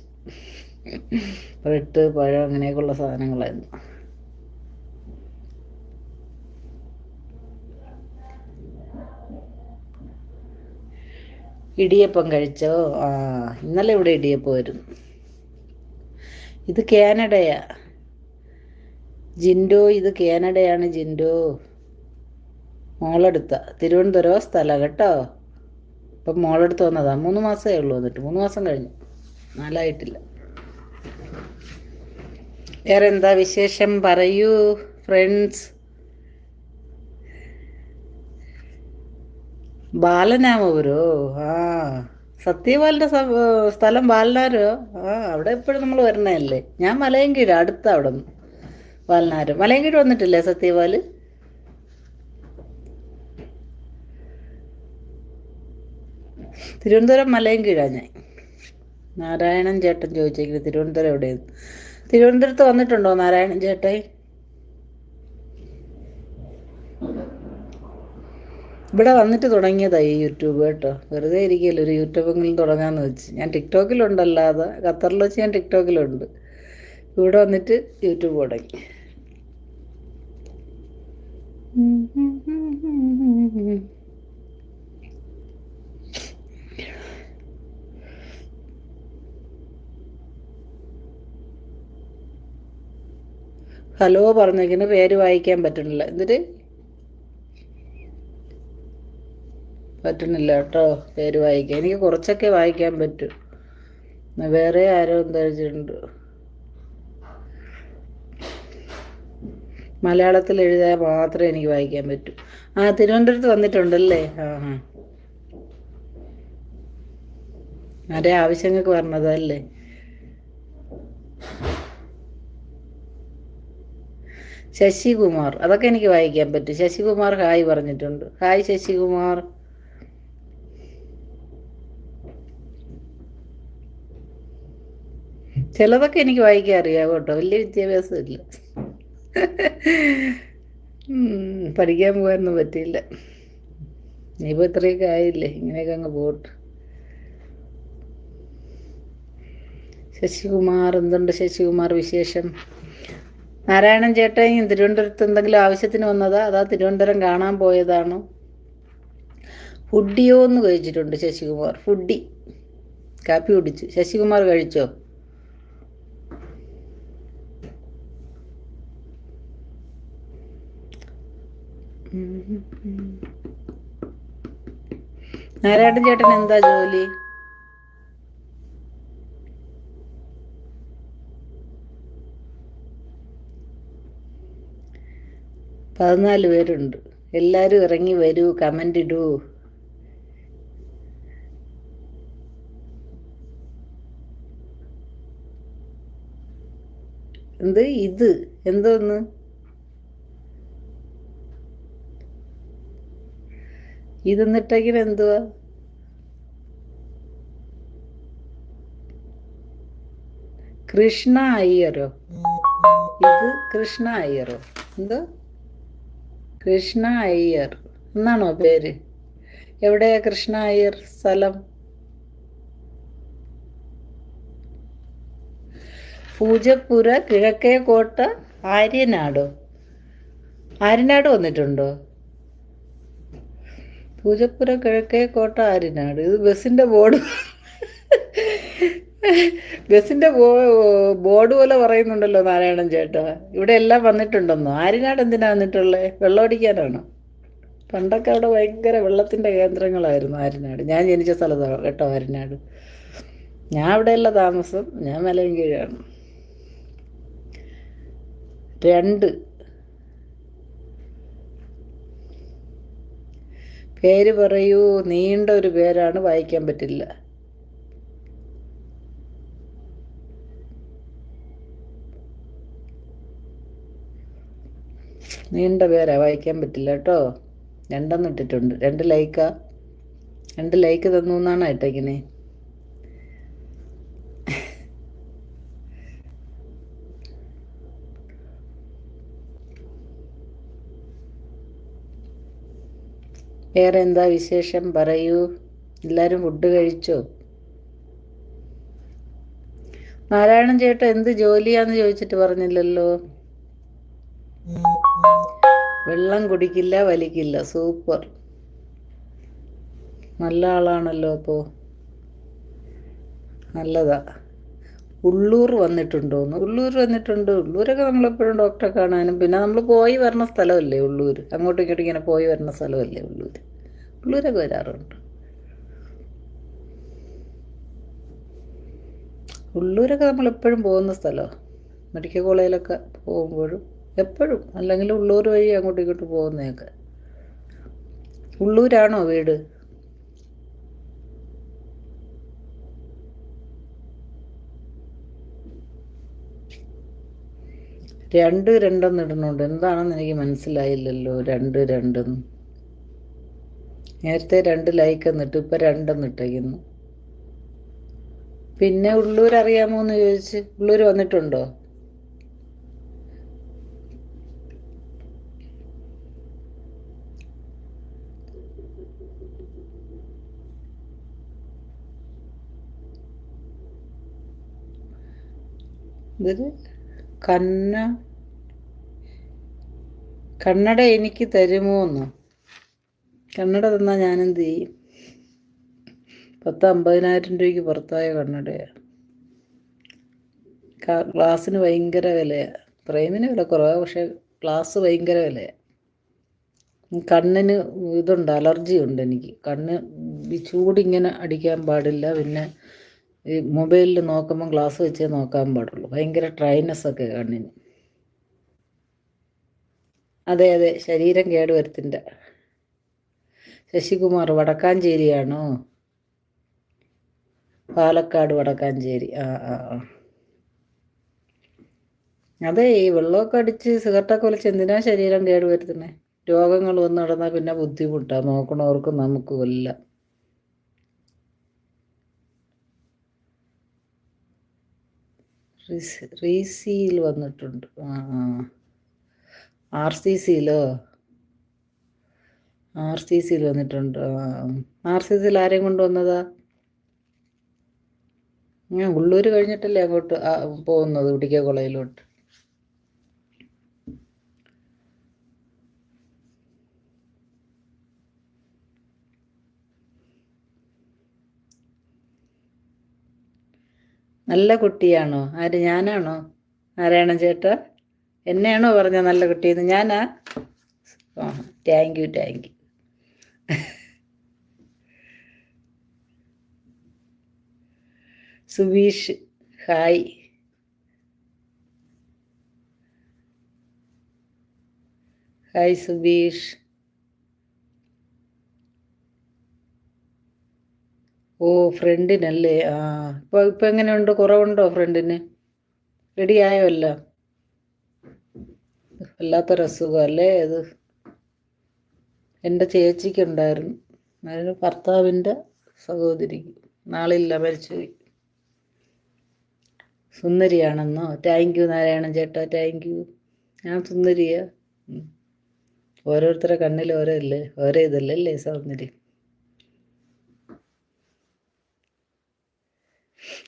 ബ്രെഡ്, പഴം, അങ്ങനെയൊക്കെയുള്ള സാധനങ്ങളായിരുന്നു. ഇടിയപ്പം കഴിച്ചോ? ഇന്നലെ ഇവിടെ ഇടിയപ്പമായിരുന്നു. ഇത് കാനഡയാ ജിൻഡോ, ഇത് കാനഡയാണ് ജിൻഡോ. മോളെടുത്ത തിരുവനന്തപുരം സ്ഥലം കേട്ടോ. ഇപ്പം മോളെടുത്ത് വന്നതാ. 3 മാസമേ ഉള്ളൂ വന്നിട്ട്. 3 മാസം കഴിഞ്ഞു, 4 ആയിട്ടില്ല. വേറെ എന്താ വിശേഷം പറയൂ ഫ്രണ്ട്സ്. ബാലനാമപുരോ? സത്യപാലിൻ്റെ സ്ഥലം ബാലനാരോ? അവിടെ എപ്പോഴും നമ്മൾ വരണതല്ലേ. ഞാൻ മലയൻകീഴ, അടുത്ത അവിടെ നിന്ന് ബാലനാരം. മലയൻകീഴ് വന്നിട്ടില്ലേ സത്യപാൽ? തിരുവനന്തപുരം മലയൻകീഴാ ഞാൻ. നാരായണൻ ചേട്ടൻ ചോദിച്ചേക്കുന്നത് തിരുവനന്തപുരം എവിടെയാണ്? തിരുവനന്തപുരത്ത് വന്നിട്ടുണ്ടോ നാരായണൻ ചേട്ടൻ? ഇവിടെ വന്നിട്ട് തുടങ്ങിയതായി ഈ യൂട്യൂബ് കേട്ടോ. വെറുതെ ഇരിക്കുകയല്ലോ, ഒരു യൂട്യൂബെങ്കിലും തുടങ്ങാമെന്ന് വെച്ച്. ഞാൻ ടിക്ടോക്കിലുണ്ടല്ലാതെ, ഖത്തറിൽ വെച്ച് ഞാൻ ടിക്ടോക്കിലുണ്ട്. ഇവിടെ വന്നിട്ട് യൂട്യൂബ് തുടങ്ങി. ഹലോ പറഞ്ഞേക്കിന് പേര് വായിക്കാൻ പറ്റണില്ല. എന്നിട്ട് പറ്റണില്ല കേട്ടോ പേര് വായിക്കാൻ. എനിക്ക് കുറച്ചൊക്കെ വായിക്കാൻ പറ്റും. വേറെ ആരോ എന്താ വെച്ചിട്ടുണ്ട്, മലയാളത്തിൽ എഴുതാൻ മാത്രമേ എനിക്ക് വായിക്കാൻ പറ്റൂ. തിരുവനന്തപുരത്ത് വന്നിട്ടുണ്ടല്ലേ? ആരെ ആവശ്യങ്ങൾക്ക് പറഞ്ഞതല്ലേ? ശശികുമാർ, അതൊക്കെ എനിക്ക് വായിക്കാൻ പറ്റും. ശശികുമാർ ഹായ് പറഞ്ഞിട്ടുണ്ട്. ഹായ് ശശികുമാർ. ചിലതൊക്കെ എനിക്ക് വായിക്കാൻ അറിയാം കേട്ടോ, വലിയ വിദ്യാഭ്യാസമില്ല. പഠിക്കാൻ പോകാനൊന്നും പറ്റിയില്ല. ഇനിയിപ്പോൾ ഇത്രയൊക്കെ ആയില്ലേ, ഇങ്ങനെയൊക്കെ അങ്ങ് പോട്ട്. ശശികുമാർ, എന്തുണ്ട് ശശികുമാർ വിശേഷം? നാരായണൻ ചേട്ടൻ തിരുവനന്തപുരത്ത് എന്തെങ്കിലും ആവശ്യത്തിന് വന്നതാ, അതാ തിരുവനന്തപുരം കാണാൻ പോയതാണോ? ഫുഡിയോ എന്ന് കഴിച്ചിട്ടുണ്ട് ശശികുമാർ. ഫുഡി കാപ്പി കുടിച്ചു. ശശികുമാർ കഴിച്ചോ? നാരായണൻ ചേട്ടൻ എന്താ ജോലി? പതിനാല് പേരുണ്ട്. എല്ലാവരും ഇറങ്ങി വരൂ, കമൻ്റ് ഇടൂ. ഇത് എന്തോന്ന്? ഇതെന്നിട്ടെങ്കിലും എന്തുവാ? കൃഷ്ണ അയ്യരോ? ഇത് കൃഷ്ണ അയ്യരോ? എന്തോ കൃഷ്ണ അയ്യർ എന്നാണോ പേര്? എവിടെയാ കൃഷ്ണ അയ്യർ സ്ഥലം? പൂജപ്പുര കിഴക്കേക്കോട്ട ആര്യനാടോ? ആര്യനാട് വന്നിട്ടുണ്ടോ? പൂജപ്പുര കിഴക്കേക്കോട്ട ആര്യനാട്. ഇത് ബസ്സിൻ്റെ ബോർഡ്, ബസ്സിൻ്റെ ബോർഡ് പോലെ പറയുന്നുണ്ടല്ലോ നാരായണൻ ചേട്ടാ. ഇവിടെ എല്ലാം വന്നിട്ടുണ്ടെന്നോ? ആര്യനാട് എന്തിനാ വന്നിട്ടുള്ളത്? വെള്ളമടിക്കാനാണോ? പണ്ടൊക്കെ അവിടെ ഭയങ്കര വെള്ളത്തിൻ്റെ കേന്ദ്രങ്ങളായിരുന്നു ആര്യനാട്. ഞാൻ ജനിച്ച സ്ഥലത്താണ് കേട്ടോ ആര്യനാട്. ഞാൻ അവിടെയല്ല താമസം, ഞാൻ മലയൻകീഴാണ്. 2 പേര് പറയൂ. നീണ്ട ഒരു പേരാണ്, വായിക്കാൻ പറ്റില്ല. നീണ്ട പേരാ, വായിക്കാൻ പറ്റില്ല കേട്ടോ. 2 ഇട്ടിട്ടുണ്ട്. 2 ലൈക്കാ. 2 ലൈക്ക് തന്നു എന്നാണ് ഇട്ടേക്കിനെ. വേറെ എന്താ വിശേഷം പറയൂ. എല്ലാവരും ഫുഡ് കഴിച്ചോ? നാരായണൻ ചേട്ടൻ എന്ത് ജോലിയാന്ന് ചോദിച്ചിട്ട് പറഞ്ഞില്ലല്ലോ. വെള്ളം കുടിക്കില്ല, വലിക്കില്ല. സൂപ്പർ, നല്ല ആളാണല്ലോ. അപ്പോൾ നല്ലതാ. ഉള്ളൂർ വന്നിട്ടുണ്ടോന്ന്? ഉള്ളൂർ വന്നിട്ടുണ്ട്. ഉള്ളൂരൊക്കെ നമ്മളെപ്പോഴും ഡോക്ടറെ കാണാനും, പിന്നെ നമ്മൾ പോയി വരുന്ന സ്ഥലമല്ലേ ഉള്ളൂർ. അങ്ങോട്ടും ഇങ്ങോട്ടും ഇങ്ങനെ പോയി വരുന്ന സ്ഥലമല്ലേ ഉള്ളൂർ. ഉള്ളൂരൊക്കെ വരാറുണ്ട്. ഉള്ളൂരൊക്കെ നമ്മളെപ്പോഴും പോകുന്ന സ്ഥലമാണ്. മെഡിക്കൽ കോളേജിലൊക്കെ പോകുമ്പോഴും എപ്പോഴും, അല്ലെങ്കിൽ ഉള്ളൂർ വഴി അങ്ങോട്ടും ഇങ്ങോട്ടും പോകുന്നതൊക്കെ. ഉള്ളൂരാണോ വീട്? രണ്ട് ഇടുന്നുണ്ട്. എന്താണെന്ന് എനിക്ക് മനസ്സിലായില്ലല്ലോ. 2 നേരത്തെ 2 ലൈക്ക് എന്നിട്ട് ഇപ്പം 2 ഇട്ടേക്കുന്നു. പിന്നെ ഉള്ളൂർ അറിയാമോ എന്ന് ചോദിച്ച്. ഉള്ളൂർ വന്നിട്ടുണ്ടോ? ഇതൊരു കന്ന കണ്ണട എനിക്ക് തരുമോന്ന്. കണ്ണട തന്നാൽ ഞാനെന്ത് ചെയ്യും? 50,000 രൂപയ്ക്ക് പുറത്തായ കണ്ണടയാണ്. ഗ്ലാസ്സിന് ഭയങ്കര വിലയാണ്. ഫ്രെയിമിന് വില കുറവാണ്, പക്ഷേ ഗ്ലാസ് ഭയങ്കര വിലയാണ്. കണ്ണിന് ഇതുണ്ട്, അലർജി ഉണ്ട് എനിക്ക്. കണ്ണ് ഈ ചൂടിങ്ങനെ അടിക്കാൻ പാടില്ല. പിന്നെ ഈ മൊബൈലിൽ നോക്കുമ്പോൾ ഗ്ലാസ് വെച്ചേ നോക്കാൻ പാടുള്ളൂ. ഭയങ്കര ഡ്രൈനെസ്സൊക്കെ കണ്ണിന്. അതെ അതെ, ശരീരം കേടുവരുത്തിൻ്റെ. ശശികുമാർ വടക്കാഞ്ചേരിയാണോ? പാലക്കാട് വടക്കാഞ്ചേരി. ആ ആ ആ. അതെ, ഈ വെള്ളമൊക്കെ അടിച്ച് സിഗരറ്റൊക്കെ വലിച്ച് എന്തിനാ ശരീരം കേടുവരുത്തുന്നത്? രോഗങ്ങൾ വന്ന് നടന്നാൽ പിന്നെ ബുദ്ധിമുട്ടാണ് നോക്കണവർക്കും നമുക്കും എല്ലാം. റീസിയിൽ വന്നിട്ടുണ്ട്. ആ ആ. RCCയിലോ? RCCയിൽ വന്നിട്ടുണ്ട്. RCCയിൽ ആരെയും കൊണ്ടുവന്നതാ? ഞാൻ ഉള്ളൂർ കഴിഞ്ഞിട്ടല്ലേ അങ്ങോട്ട് പോകുന്നത്, ഇടുക്കി കോളേജിലോട്ട്. നല്ല കുട്ടിയാണോ? ആര്, ഞാനാണോ? നാരായണൻ ചേട്ടാ എന്നെയാണോ പറഞ്ഞ നല്ല കുട്ടിയെന്ന്? ഞാനാ? ആ, thank you. Subeesh hi. Hi Subeesh. ഓ, ഫ്രണ്ടിനല്ലേ? ആ, ഇപ്പം എങ്ങനെയുണ്ട്? കുറവുണ്ടോ ഫ്രണ്ടിന്? റെഡിയായോ എല്ലാം? വല്ലാത്തൊരസുഖമല്ലേ ഇത്. എൻ്റെ ചേച്ചിക്കുണ്ടായിരുന്നു, അതിന് ഭർത്താവിൻ്റെ സഹോദരിക്ക്. നാളില്ല, മരിച്ചുപോയി. സുന്ദരിയാണെന്നോ? താങ്ക് യു നാരായണൻ ചേട്ടാ, താങ്ക് യു. ഞാൻ സുന്ദരിയാ? ഓരോരുത്തരുടെ കണ്ണിൽ ഓരോ ഇല്ലേ, ഓരോ ഇതല്ലേ സൗന്ദര്യം.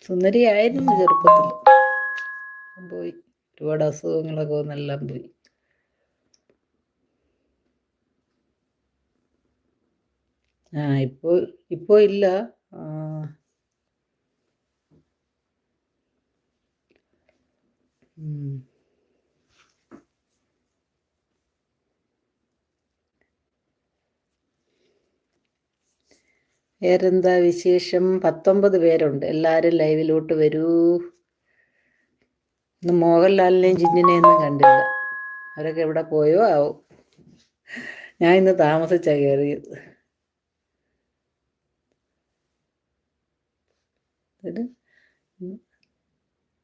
സുന്ദരിയായിരുന്നു ചെറുപ്പത്തിൽ, പോയി. ഒരുപാട് അസുഖങ്ങളൊക്കെ വന്നെല്ലാം പോയി. ആ, ഇപ്പോൾ ഇല്ല. വേറെന്താ വിശേഷം? 19 പേരുണ്ട്. എല്ലാവരും ലൈവിലോട്ട് വരൂ. ഇന്ന് മോഹൻലാലിനെയും ജിന്നിനെയൊന്നും കണ്ടില്ല. അവരൊക്കെ എവിടെ പോയോ ആവും. ഞാൻ ഇന്ന് താമസിച്ചാണ് കയറിയത്.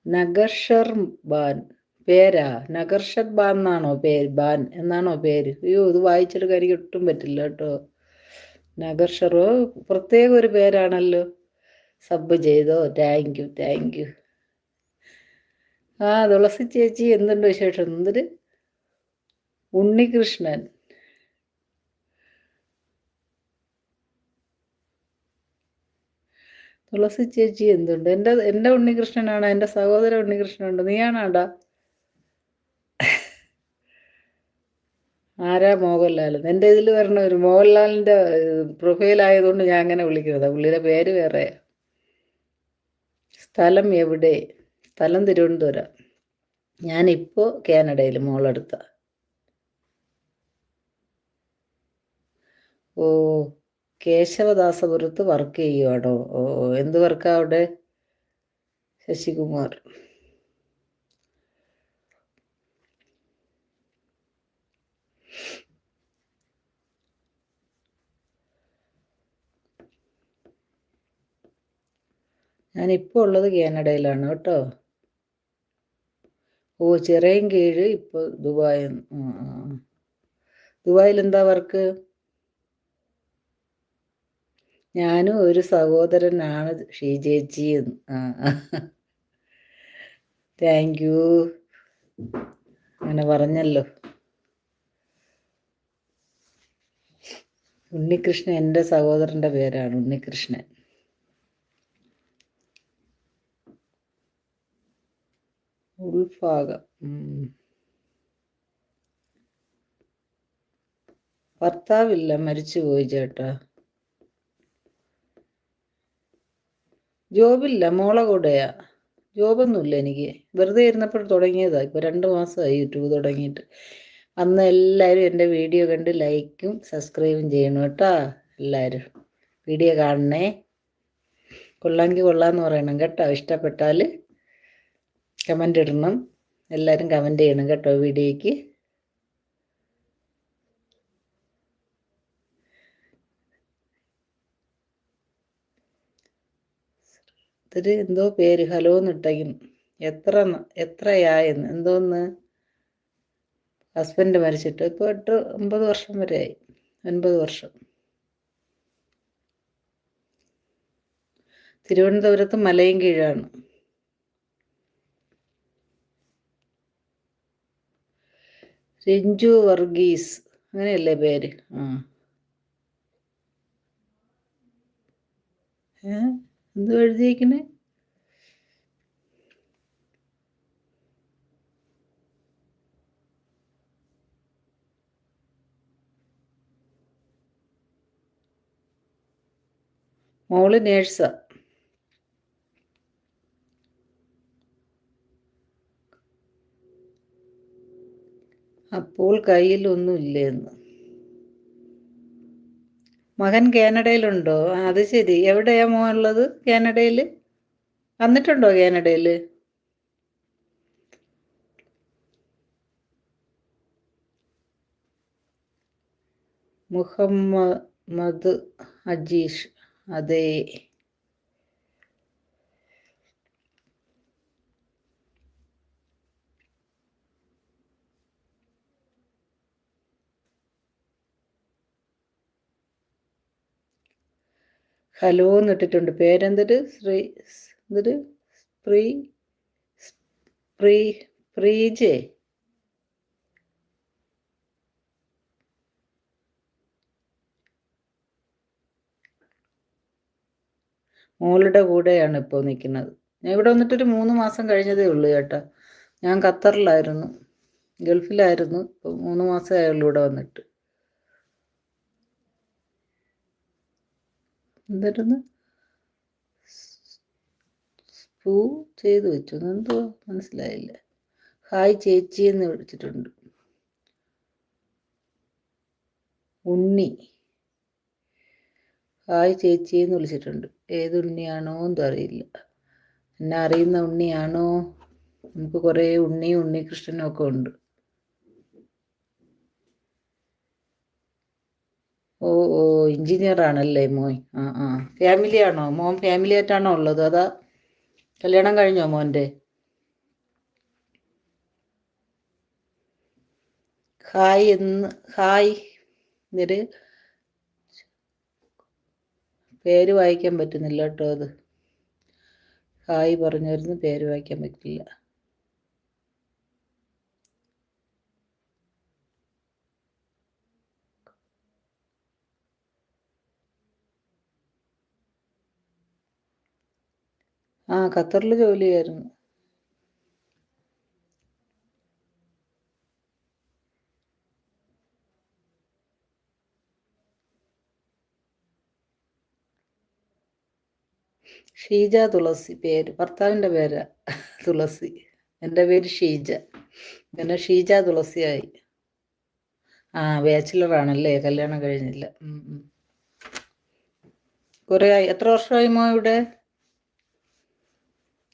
നഗർഷർ ബാൻ പേരാ? നഗർഷർ ബാൻ എന്നാണോ പേര്? ബാൻ എന്നാണോ പേര്? അയ്യോ, ഇത് വായിച്ചെടുക്കാൻ എനിക്ക് ഒട്ടും പറ്റില്ല കേട്ടോ. നഗർഷറോ പ്രത്യേക ഒരു പേരാണല്ലോ. സബ് ചെയ്തോ? Thank you. ആ, തുളസി ചേച്ചി എന്തുണ്ട് വിശേഷം? എന്തൊരു ഉണ്ണികൃഷ്ണൻ. തുളസി ചേച്ചി എന്തുണ്ട്? എൻ്റെ ഉണ്ണികൃഷ്ണനാണ്, എൻ്റെ സഹോദരൻ ഉണ്ണികൃഷ്ണനുണ്ട്. നീയാണാടാ? ആരാ മോഹൻലാൽ? എൻ്റെ ഇതിൽ വരണ ഒരു മോഹൻലാലിൻ്റെ പ്രൊഫൈലായതുകൊണ്ട് ഞാൻ അങ്ങനെ വിളിക്കുന്നത്. പുള്ളിയുടെ പേര് വേറെ. സ്ഥലം എവിടെ? സ്ഥലം തിരുവനന്തപുരം. ഞാനിപ്പോൾ കാനഡയിൽ, മോളെടുത്ത. ഓ, കേശവദാസപുരത്ത് വർക്ക് ചെയ്യുവാണോ? ഓ, എന്ത് വർക്കാ അവിടെ? ശശികുമാർ. ഞാനിപ്പോൾ ഉള്ളത് കാനഡയിലാണ് കേട്ടോ. ഓ, ചിറയൻകീഴ്. ഇപ്പോൾ ദുബായ്. ദുബായിൽ എന്താ വർക്ക്? ഞാനും ഒരു സഹോദരനാണ് ഷീജേച്ചി. Thank you. അങ്ങനെ പറഞ്ഞല്ലോ. ഉണ്ണികൃഷ്ണൻ എൻ്റെ സഹോദരൻ്റെ പേരാണ്, ഉൾഭാഗം. ഭർത്താവില്ല, മരിച്ചുപോയി ചേട്ടാ. ജോബില്ല, മോളെ കൂടെയാ. ജോബൊന്നുമില്ല എനിക്ക്. വെറുതെ ഇരുന്നപ്പോൾ തുടങ്ങിയതാണ്. ഇപ്പോൾ 2 മാസമായി യൂട്യൂബ് തുടങ്ങിയിട്ട്. അന്ന് എല്ലാവരും എൻ്റെ വീഡിയോ കണ്ട് ലൈക്കും സബ്സ്ക്രൈബും ചെയ്യണം കേട്ടോ. എല്ലാവരും വീഡിയോ കാണണേ. കൊള്ളാമെങ്കിൽ കൊള്ളാമെന്ന് പറയണം കേട്ടോ. ഇഷ്ടപ്പെട്ടാൽ കമൻ്റ് ഇടണം. എല്ലാവരും കമൻ്റ് ചെയ്യണം കേട്ടോ വീഡിയോയ്ക്ക്. ഇതിൽ എന്തോ പേര് ഹലോ എന്നിട്ടെങ്കിലും എത്രയായെന്ന് എന്തോന്ന്. ഹസ്ബൻഡ് മരിച്ചിട്ട് ഇപ്പോൾ 8-9 വർഷം വരെ ആയി. 9 വർഷം. തിരുവനന്തപുരത്ത് മലയും കീഴാണ്. രഞ്ജു വർഗീസ് അങ്ങനെയല്ലേ പേര്? എന്തോ എഴുതിയേക്കണേ? മോള് നേഴ്സാ. അപ്പോൾ കയ്യിലൊന്നുമില്ലെന്ന്. മകൻ കാനഡയിലുണ്ടോ? അത് ശരി. എവിടെയാ മോൻ ഉള്ളത്? കാനഡയിൽ വന്നിട്ടുണ്ടോ? കാനഡയിൽ മുഹമ്മദ് അജീഷ്. അതെ. ഹലോ എന്നിട്ടിട്ടുണ്ട്. പേരെന്തൊരു? എന്തൊരു? പ്രീ പ്രീ പ്രീജേ. മോളുടെ കൂടെയാണ് ഇപ്പോൾ നിൽക്കുന്നത്. ഞാൻ ഇവിടെ വന്നിട്ടൊരു 3 മാസം കഴിഞ്ഞതേ ഉള്ളൂ ചേട്ടാ. ഞാൻ ഖത്തറിലായിരുന്നു, ഗൾഫിലായിരുന്നു. ഇപ്പോൾ 3 മാസമേ ആയുള്ളൂ ഇവിടെ വന്നിട്ട്. എന്തായിരുന്നു? പൂ ചെയ്ത് വെച്ചു. എന്തോ മനസ്സിലായില്ല. ഹായ് ചേച്ചി എന്ന് വിളിച്ചിട്ടുണ്ട്. ഉണ്ണി. ഹായ് ചേച്ചി എന്ന് വിളിച്ചിട്ടുണ്ട്. ഏത് ഉണ്ണിയാണോ എന്തോ അറിയില്ല. എന്നെ അറിയുന്ന ഉണ്ണിയാണോ? നമുക്ക് കുറേ ഉണ്ണികൃഷ്ണനും ഒക്കെ ഉണ്ട്. ഓ ഓ, എഞ്ചിനീയർ ആണല്ലേ മോൻ? ഫാമിലി ആണോ? മോൻ ഫാമിലി ആയിട്ടാണോ ഉള്ളത്? അതാ കല്യാണം കഴിഞ്ഞോ മോൻ്റെ? ഹായ് എന്നൊരു പേര് വായിക്കാൻ പറ്റുന്നില്ല കേട്ടോ. അത് ഹായ് പറഞ്ഞിരുന്നു, പേര് വായിക്കാൻ പറ്റില്ല. ഖത്തറിൽ ജോലിയായിരുന്നു. ഷീജ തുളസി പേര്. ഭർത്താവിൻ്റെ പേരാ തുളസി. എൻ്റെ പേര് ഷീജ. പിന്നെ ഷീജ തുളസിയായി. ബാച്ചിലറാണല്ലേ, കല്യാണം കഴിഞ്ഞില്ല. കുറേ ആയി. എത്ര വർഷമായി മോ ഇവിടെ?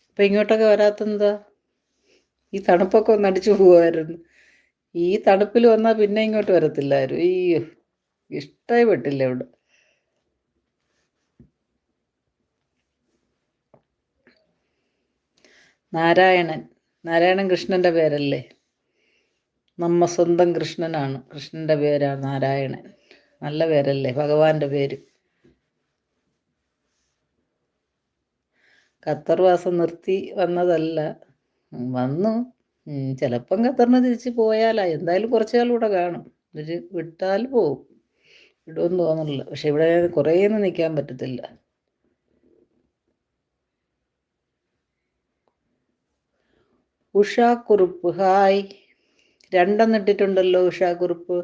ഇപ്പം ഇങ്ങോട്ടൊക്കെ വരാത്തെന്താ? ഈ തണുപ്പൊക്കെ ഒന്ന് അടിച്ചു പോവായിരുന്നു. ഈ തണുപ്പിൽ വന്നാൽ പിന്നെ ഇങ്ങോട്ട് വരത്തില്ലായിരുന്നു. ഈ ഇഷ്ടമായി പെട്ടില്ല ഇവിടെ. നാരായണൻ കൃഷ്ണൻ്റെ പേരല്ലേ? നമ്മ സ്വന്തം കൃഷ്ണനാണ്. കൃഷ്ണൻ്റെ പേരാണ് നാരായണൻ. നല്ല പേരല്ലേ? ഭഗവാന്റെ പേര്. ഖത്തർ വാസം നിർത്തി വന്നതല്ല, വന്നു. ചിലപ്പം ഖത്തറിന് തിരിച്ച് പോയാലാ. എന്തായാലും കുറച്ച് കാലം കൂടെ കാണും. വിട്ടാൽ പോവും. വിടുമെന്ന് തോന്നുന്നില്ല. പക്ഷെ ഇവിടെ കുറേയൊന്നും നിൽക്കാൻ പറ്റത്തില്ല. ഉഷാക്കുറുപ്പ് ഹായ്. രണ്ടെന്നിട്ടിട്ടുണ്ടല്ലോ ഉഷാക്കുറുപ്പ്.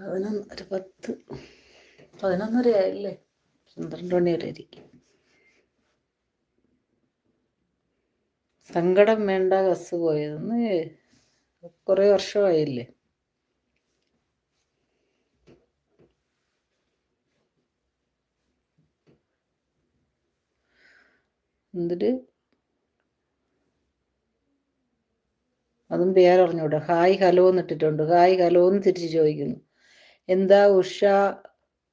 11 10 11:30 ആയില്ലേ? 12 മണി വരെ ഇരിക്കും. സങ്കടം വേണ്ട ബസ് പോയതെന്ന് കുറേ വർഷമായില്ലേ. എന്നിട്ട് അതും പേരറിഞ്ഞൂടെ. ഹായ് ഹലോ എന്നിട്ടിട്ടുണ്ട്. ഹായ് ഹലോ എന്ന് തിരിച്ച് ചോദിക്കുന്നു. എന്താ ഉഷ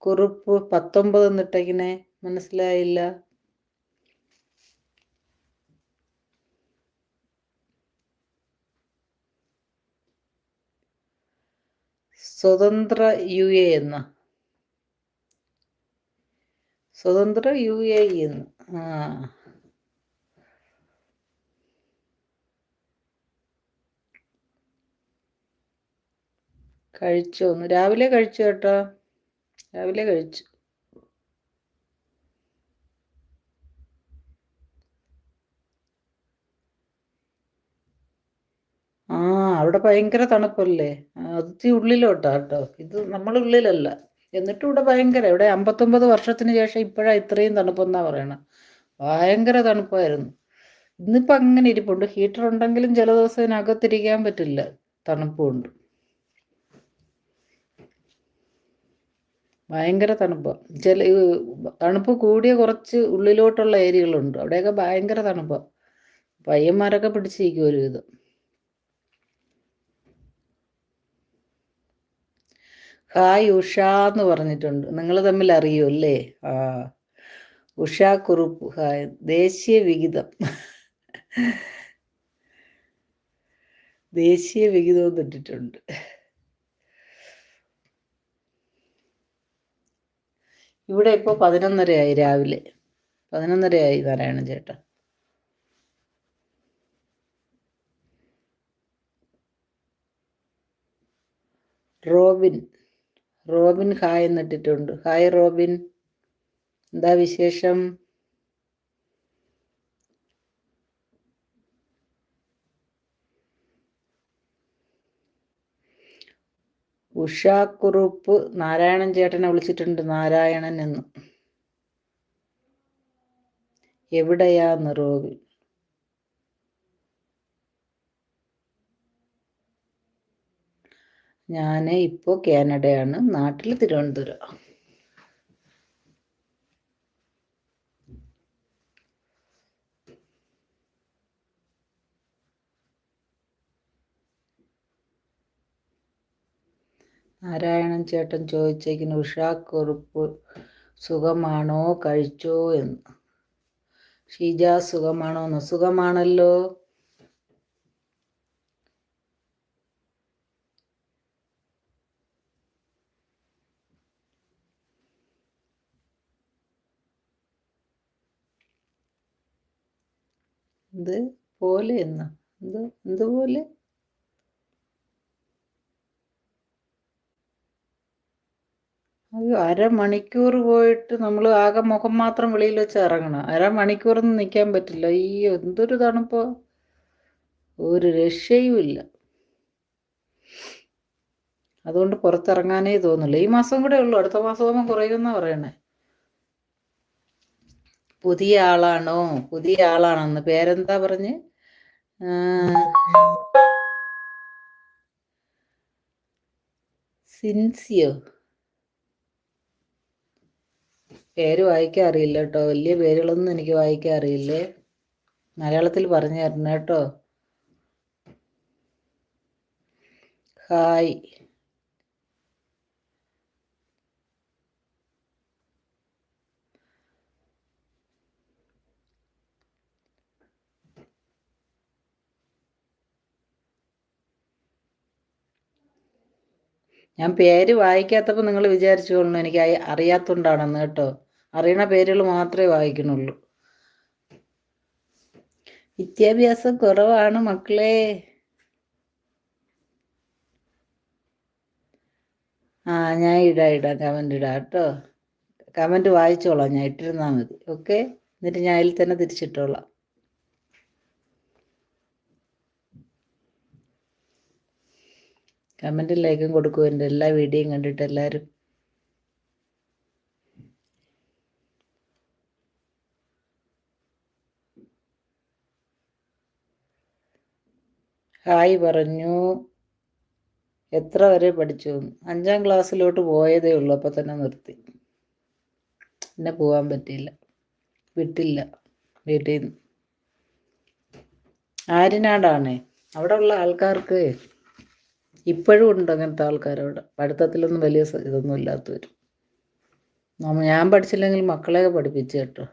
കുറുപ്പ് 19 എന്നിട്ടിങ്ങനെ? മനസ്സിലായില്ല. സ്വതന്ത്ര UA എന്ന സ്വതന്ത്ര UAE എന്ന്. ആ കഴിച്ചോന്ന്? രാവിലെ കഴിച്ചു കേട്ടോ, രാവിലെ കഴിച്ചു. ആ അവിടെ ഭയങ്കര തണുപ്പല്ലേ. അതിത്തി ഉള്ളിലോട്ടാ കേട്ടോ, ഇത് നമ്മളുള്ളിലല്ല. എന്നിട്ടും ഇവിടെ ഭയങ്കര, ഇവിടെ 59 വർഷത്തിന് ശേഷം ഇപ്പോഴാണ് ഇത്രയും തണുപ്പെന്നാ പറയണത്. ഭയങ്കര തണുപ്പായിരുന്നു. ഇന്നിപ്പോൾ അങ്ങനെ ഇരിപ്പുണ്ട്. ഹീറ്റർ ഉണ്ടെങ്കിലും ചില ദിവസം ഇതിനകത്തിരിക്കാൻ പറ്റില്ല, തണുപ്പുണ്ട്. ഭയങ്കര തണുപ്പാണ്. തണുപ്പ് കൂടിയ കുറച്ച് ഉള്ളിലോട്ടുള്ള ഏരിയകളുണ്ട്, അവിടെയൊക്കെ ഭയങ്കര തണുപ്പാണ്. പയ്യന്മാരൊക്കെ പിടിച്ചിരിക്കും ഒരു വിധം. ഹായ് ഉഷ എന്ന് പറഞ്ഞിട്ടുണ്ട്. നിങ്ങൾ തമ്മിൽ അറിയുമല്ലേ? ആ ഉഷ കുറുപ്പ് ഹായ്. ദേശീയ വിഹിതം ദേശീയ വിഹിതവും തൊട്ടിട്ടുണ്ട്. ഇവിടെ ഇപ്പോൾ 11:30 ആയി, രാവിലെ 11:30 ആയി നാരായണൻ ചേട്ടാ. Robin hi എന്നിട്ടിട്ടുണ്ട്. ഹായ് റോബിൻ, എന്താ വിശേഷം? ഉഷാക്കുറുപ്പ് നാരായണൻ ചേട്ടനെ വിളിച്ചിട്ടുണ്ട്, നാരായണൻ എന്ന്. എവിടെയാന്ന് റോബിൻ? ഞാൻ ഇപ്പോൾ കാനഡയാണ്, നാട്ടിൽ തിരുവനന്തപുരം. നാരായണൻ ചേട്ടൻ ചോദിച്ചേക്കുന്നു ഉഷാക്കുറുപ്പ് സുഖമാണോ, കഴിച്ചോ എന്ന്. ഷീജ സുഖമാണോ എന്ന്? സുഖമാണല്ലോ. എന്ത് പോലെ എന്ന്? എന്തുപോലെ? അയ്യോ, അരമണിക്കൂർ പോയിട്ട് നമ്മൾ ആകെ മുഖം മാത്രം വെളിയിൽ വെച്ച് ഇറങ്ങണം. അരമണിക്കൂറൊന്നും നിൽക്കാൻ പറ്റില്ല. അയ്യോ എന്തൊരു തണുപ്പോ, ഒരു രക്ഷയുമില്ല. അതുകൊണ്ട് പുറത്തിറങ്ങാനേ തോന്നില്ല. ഈ മാസം കൂടെ ഉള്ളൂ, അടുത്ത മാസം ആകുമ്പോൾ കുറയുമെന്നാ പറയണേ. പുതിയ ആളാണെന്ന്. പേരെന്താ പറഞ്ഞ്? സിൻസിയോ? പേര് വായിക്കാൻ അറിയില്ല കേട്ടോ, വലിയ പേരുകളൊന്നും എനിക്ക് വായിക്കാൻ അറിയില്ലേ. മലയാളത്തിൽ പറഞ്ഞു തരണം കേട്ടോ. ഹായ്. ഞാൻ പേര് വായിക്കാത്തപ്പോൾ നിങ്ങൾ വിചാരിച്ചുകൊള്ളു എനിക്ക് അറിയാത്തതുകൊണ്ടാണെന്ന് കേട്ടോ. അറിയണ പേരുകൾ മാത്രമേ വായിക്കണുള്ളൂ. വിദ്യാഭ്യാസം കുറവാണ് മക്കളെ. ആ ഞാൻ ഇടാം കമൻ്റ് ഇടാം കേട്ടോ. കമൻറ്റ് വായിച്ചോളാം, ഞാൻ ഇട്ടിരുന്നാൽ മതി. ഓക്കെ, എന്നിട്ട് ഞാൻ അതിൽ തന്നെ തിരിച്ചിട്ടോളാം. കമൻറ്റും ലൈക്കും കൊടുക്കും എൻ്റെ എല്ലാ വീഡിയോയും കണ്ടിട്ട് എല്ലാവരും. ഹായ് പറഞ്ഞു. എത്ര വരെ പഠിച്ചു? 5ാം ക്ലാസ്സിലോട്ട് പോയതേ ഉള്ളൂ, അപ്പോൾ തന്നെ നിർത്തി. പിന്നെ പോകാൻ പറ്റിയില്ല, വിട്ടില്ല വീട്ടിൽ നിന്ന്. ആര്യനാടാണേ, അവിടെ ഉള്ള ആൾക്കാർക്ക് ഇപ്പോഴും ഉണ്ട് അങ്ങനത്തെ ആൾക്കാരവിടെ. പഠിത്തത്തിലൊന്നും വലിയ ഇതൊന്നും ഇല്ലാത്തവർ. ഞാൻ പഠിച്ചില്ലെങ്കിൽ മക്കളെയൊക്കെ പഠിപ്പിച്ചു കേട്ടോ.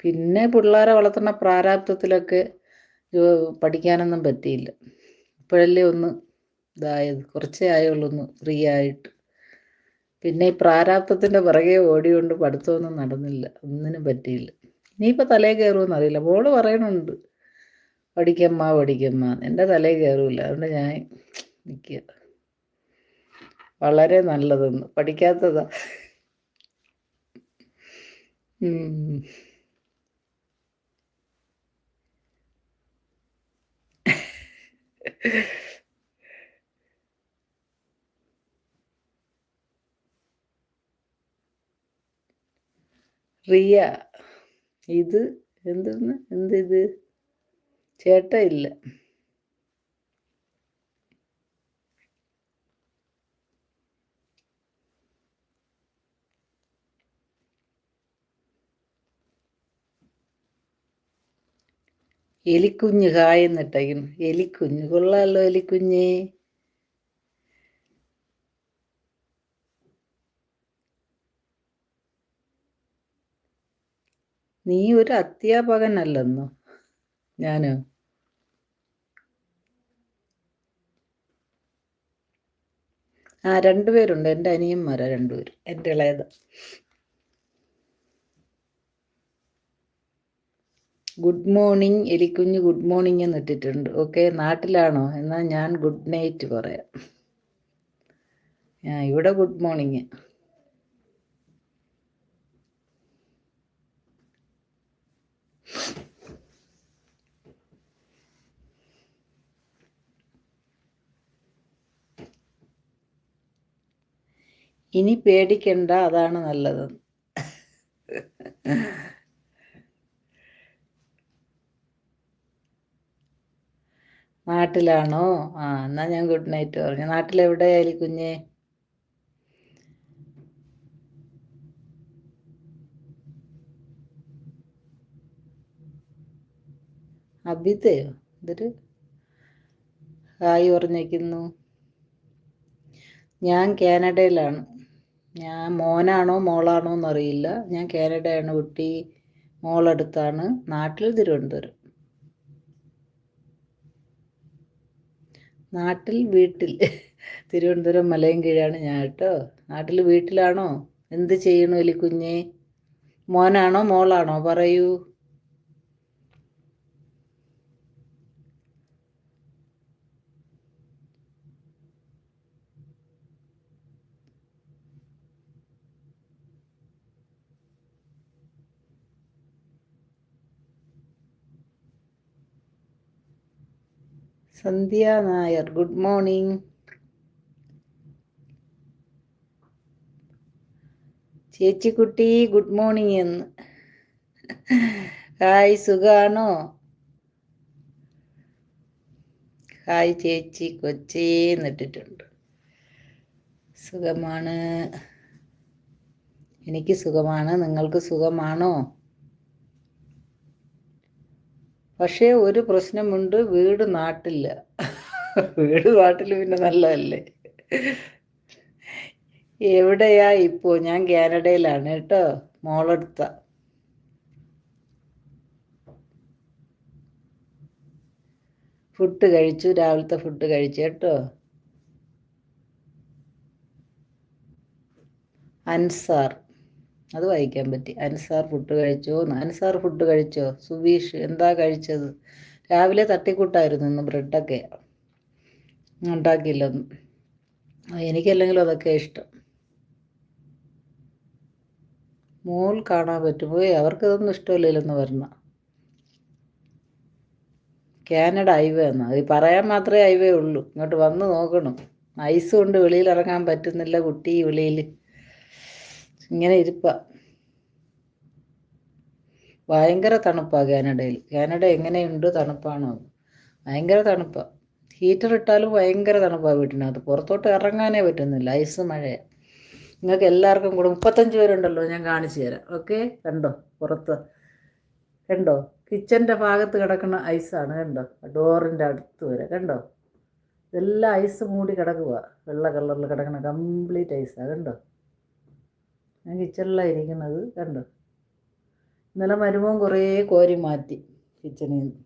പിന്നെ പിള്ളേരെ വളർത്തുന്ന പ്രാരാബ്ധത്തിലൊക്കെ പഠിക്കാനൊന്നും പറ്റിയില്ല. ഇപ്പോഴല്ലേ ഒന്ന് ഇതായത്, കുറച്ചേ ആയുള്ളൂ ഒന്ന് ഫ്രീ ആയിട്ട്. പിന്നെ ഈ പ്രാരാബ്ധത്തിൻ്റെ പുറകെ ഓടിക്കൊണ്ട് പഠിത്തമൊന്നും നടന്നില്ല, ഒന്നിനും പറ്റിയില്ല. ഇനിയിപ്പോൾ തലയിൽ കയറുമെന്ന് അറിയില്ല. മോള് പറയണുണ്ട് പഠിക്കമ്മ. എൻ്റെ തലയിൽ കയറില്ല, അതുകൊണ്ട് ഞാൻ നിൽക്കുക. വളരെ നല്ലതെന്ന് പഠിക്കാത്തതാ. റിയ, ഇത് എന്തിത് ചേട്ട ഇല്ല. എലിക്കുഞ്ഞ് ഹായ് എന്നിട്ടേക്കുന്നു. എലിക്കുഞ്ഞ് കൊള്ളാമല്ലോ എലിക്കുഞ്ഞേ. നീ ഒരു അധ്യാപകനല്ലെന്നോ? ഞാനോ? ആ, 2 പേരുണ്ട്. എൻ്റെ അനിയന്മാരാ 2 പേരും. എൻ്റെ ഇളയത് ഗുഡ് മോർണിംഗ് എലിക്കുഞ്ഞ്, ഗുഡ് മോർണിംഗ് എന്ന് ഇട്ടിട്ടുണ്ട്. ഓക്കെ, നാട്ടിലാണോ? എന്നാൽ ഞാൻ ഗുഡ് നൈറ്റ് പറയാം. ഇവിടെ ഗുഡ് മോർണിംഗ്. ഇനി പേടിക്കണ്ട, അതാണ് നല്ലത്. നാട്ടിലാണോ? എന്നാ ഞാൻ ഗുഡ് നൈറ്റ് പറഞ്ഞു. നാട്ടിലെവിടെയായാലും കുഞ്ഞേ? അബിതയോ? ഇതൊരു ഹായ് പറഞ്ഞേക്കുന്നു. ഞാൻ കാനഡയിലാണ്. ഞാൻ മോനാണോ മോളാണോ എന്നറിയില്ല. ഞാൻ കാനഡയാണ് കുട്ടി. മോളടുത്താണ്. നാട്ടിൽ തിരുവനന്തപുരം. നാട്ടിൽ വീട്ടിൽ തിരുവനന്തപുരം മലയും കീഴാണ് ഞാൻ കേട്ടോ. നാട്ടിൽ വീട്ടിലാണോ? എന്ത് ചെയ്യണു എലിക്കുഞ്ഞേ? മോനാണോ മോളാണോ പറയൂ. Sandhya Nair good morning. ചേച്ചിക്കുട്ടി ഗുഡ് മോർണിംഗ് എന്ന്. ഹായ്, സുഖാണോ? ഹായ് ചേച്ചി കൊച്ചേന്നിട്ടിട്ടുണ്ട്. സുഖമാണ്, എനിക്ക് സുഖമാണ്. നിങ്ങൾക്ക് സുഖമാണോ? പക്ഷേ ഒരു പ്രശ്നമുണ്ട്, വീട് നാട്ടില്ല. വീട് നാട്ടിൽ പിന്നെ നല്ലതല്ലേ. എവിടെയാ ഇപ്പോൾ? ഞാൻ കാനഡയിലാണ് കേട്ടോ. മോളെടുത്ത ഫുഡ് കഴിച്ചു, രാവിലത്തെ ഫുഡ് കഴിച്ചു കേട്ടോ. അൻസാർ, അത് വായിക്കാൻ പറ്റി. അൻസാർ ഫുഡ് കഴിച്ചോ? അൻസാർ ഫുഡ് കഴിച്ചോ? സുബീഷ് എന്താ കഴിച്ചത്? രാവിലെ തട്ടിക്കൂട്ടായിരുന്നു ഇന്ന്, ബ്രെഡൊക്കെ ഉണ്ടാക്കിയില്ലൊന്നും. എനിക്കല്ലെങ്കിലും അതൊക്കെ ഇഷ്ടം. മോൾ കാണാൻ പറ്റുമോ? അവർക്കിതൊന്നും ഇഷ്ടമില്ലല്ലെന്ന് പറഞ്ഞ. കാനഡ ഹൈവേ എന്നാ അത് പറയാൻ മാത്രമേ ഹൈവേ ഉള്ളൂ. ഇങ്ങോട്ട് വന്ന് നോക്കണം. ഐസ് കൊണ്ട് വെളിയിൽ ഇറങ്ങാൻ പറ്റുന്നില്ല കുട്ടി. വെളിയിൽ ഇങ്ങനെ ഇരിപ്പ. ഭയങ്കര തണുപ്പാണ് കാനഡയിൽ. കാനഡ എങ്ങനെയുണ്ട് തണുപ്പാണോ? ഭയങ്കര തണുപ്പാണ്. ഹീറ്റർ ഇട്ടാലും ഭയങ്കര തണുപ്പാണ് വീട്ടിനകത്ത്. പുറത്തോട്ട് ഇറങ്ങാനേ പറ്റുന്നില്ല. ഐസ് മഴയാണ്. നിങ്ങൾക്ക് എല്ലാവർക്കും കൂടെ 35 പേരുണ്ടല്ലോ, ഞാൻ കാണിച്ചു തരാം. ഓക്കെ, കണ്ടോ? പുറത്ത് കണ്ടോ? കിച്ചൻ്റെ ഭാഗത്ത് കിടക്കുന്ന ഐസാണ്. കണ്ടോ? ഡോറിൻ്റെ അടുത്ത് വരെ കണ്ടോ? ഇതെല്ലാം ഐസ് മൂടി കിടക്കുക. വെള്ള കളറിൽ കിടക്കുന്ന കംപ്ലീറ്റ് ഐസാണ്. കണ്ടോ? ഞാൻ കിച്ചണിലാണ് ഇരിക്കുന്നത്. കണ്ടോ? ഇന്നലെ മരുമോൻ കുറേ കോരി മാറ്റി കിച്ചണിൽ നിന്ന്.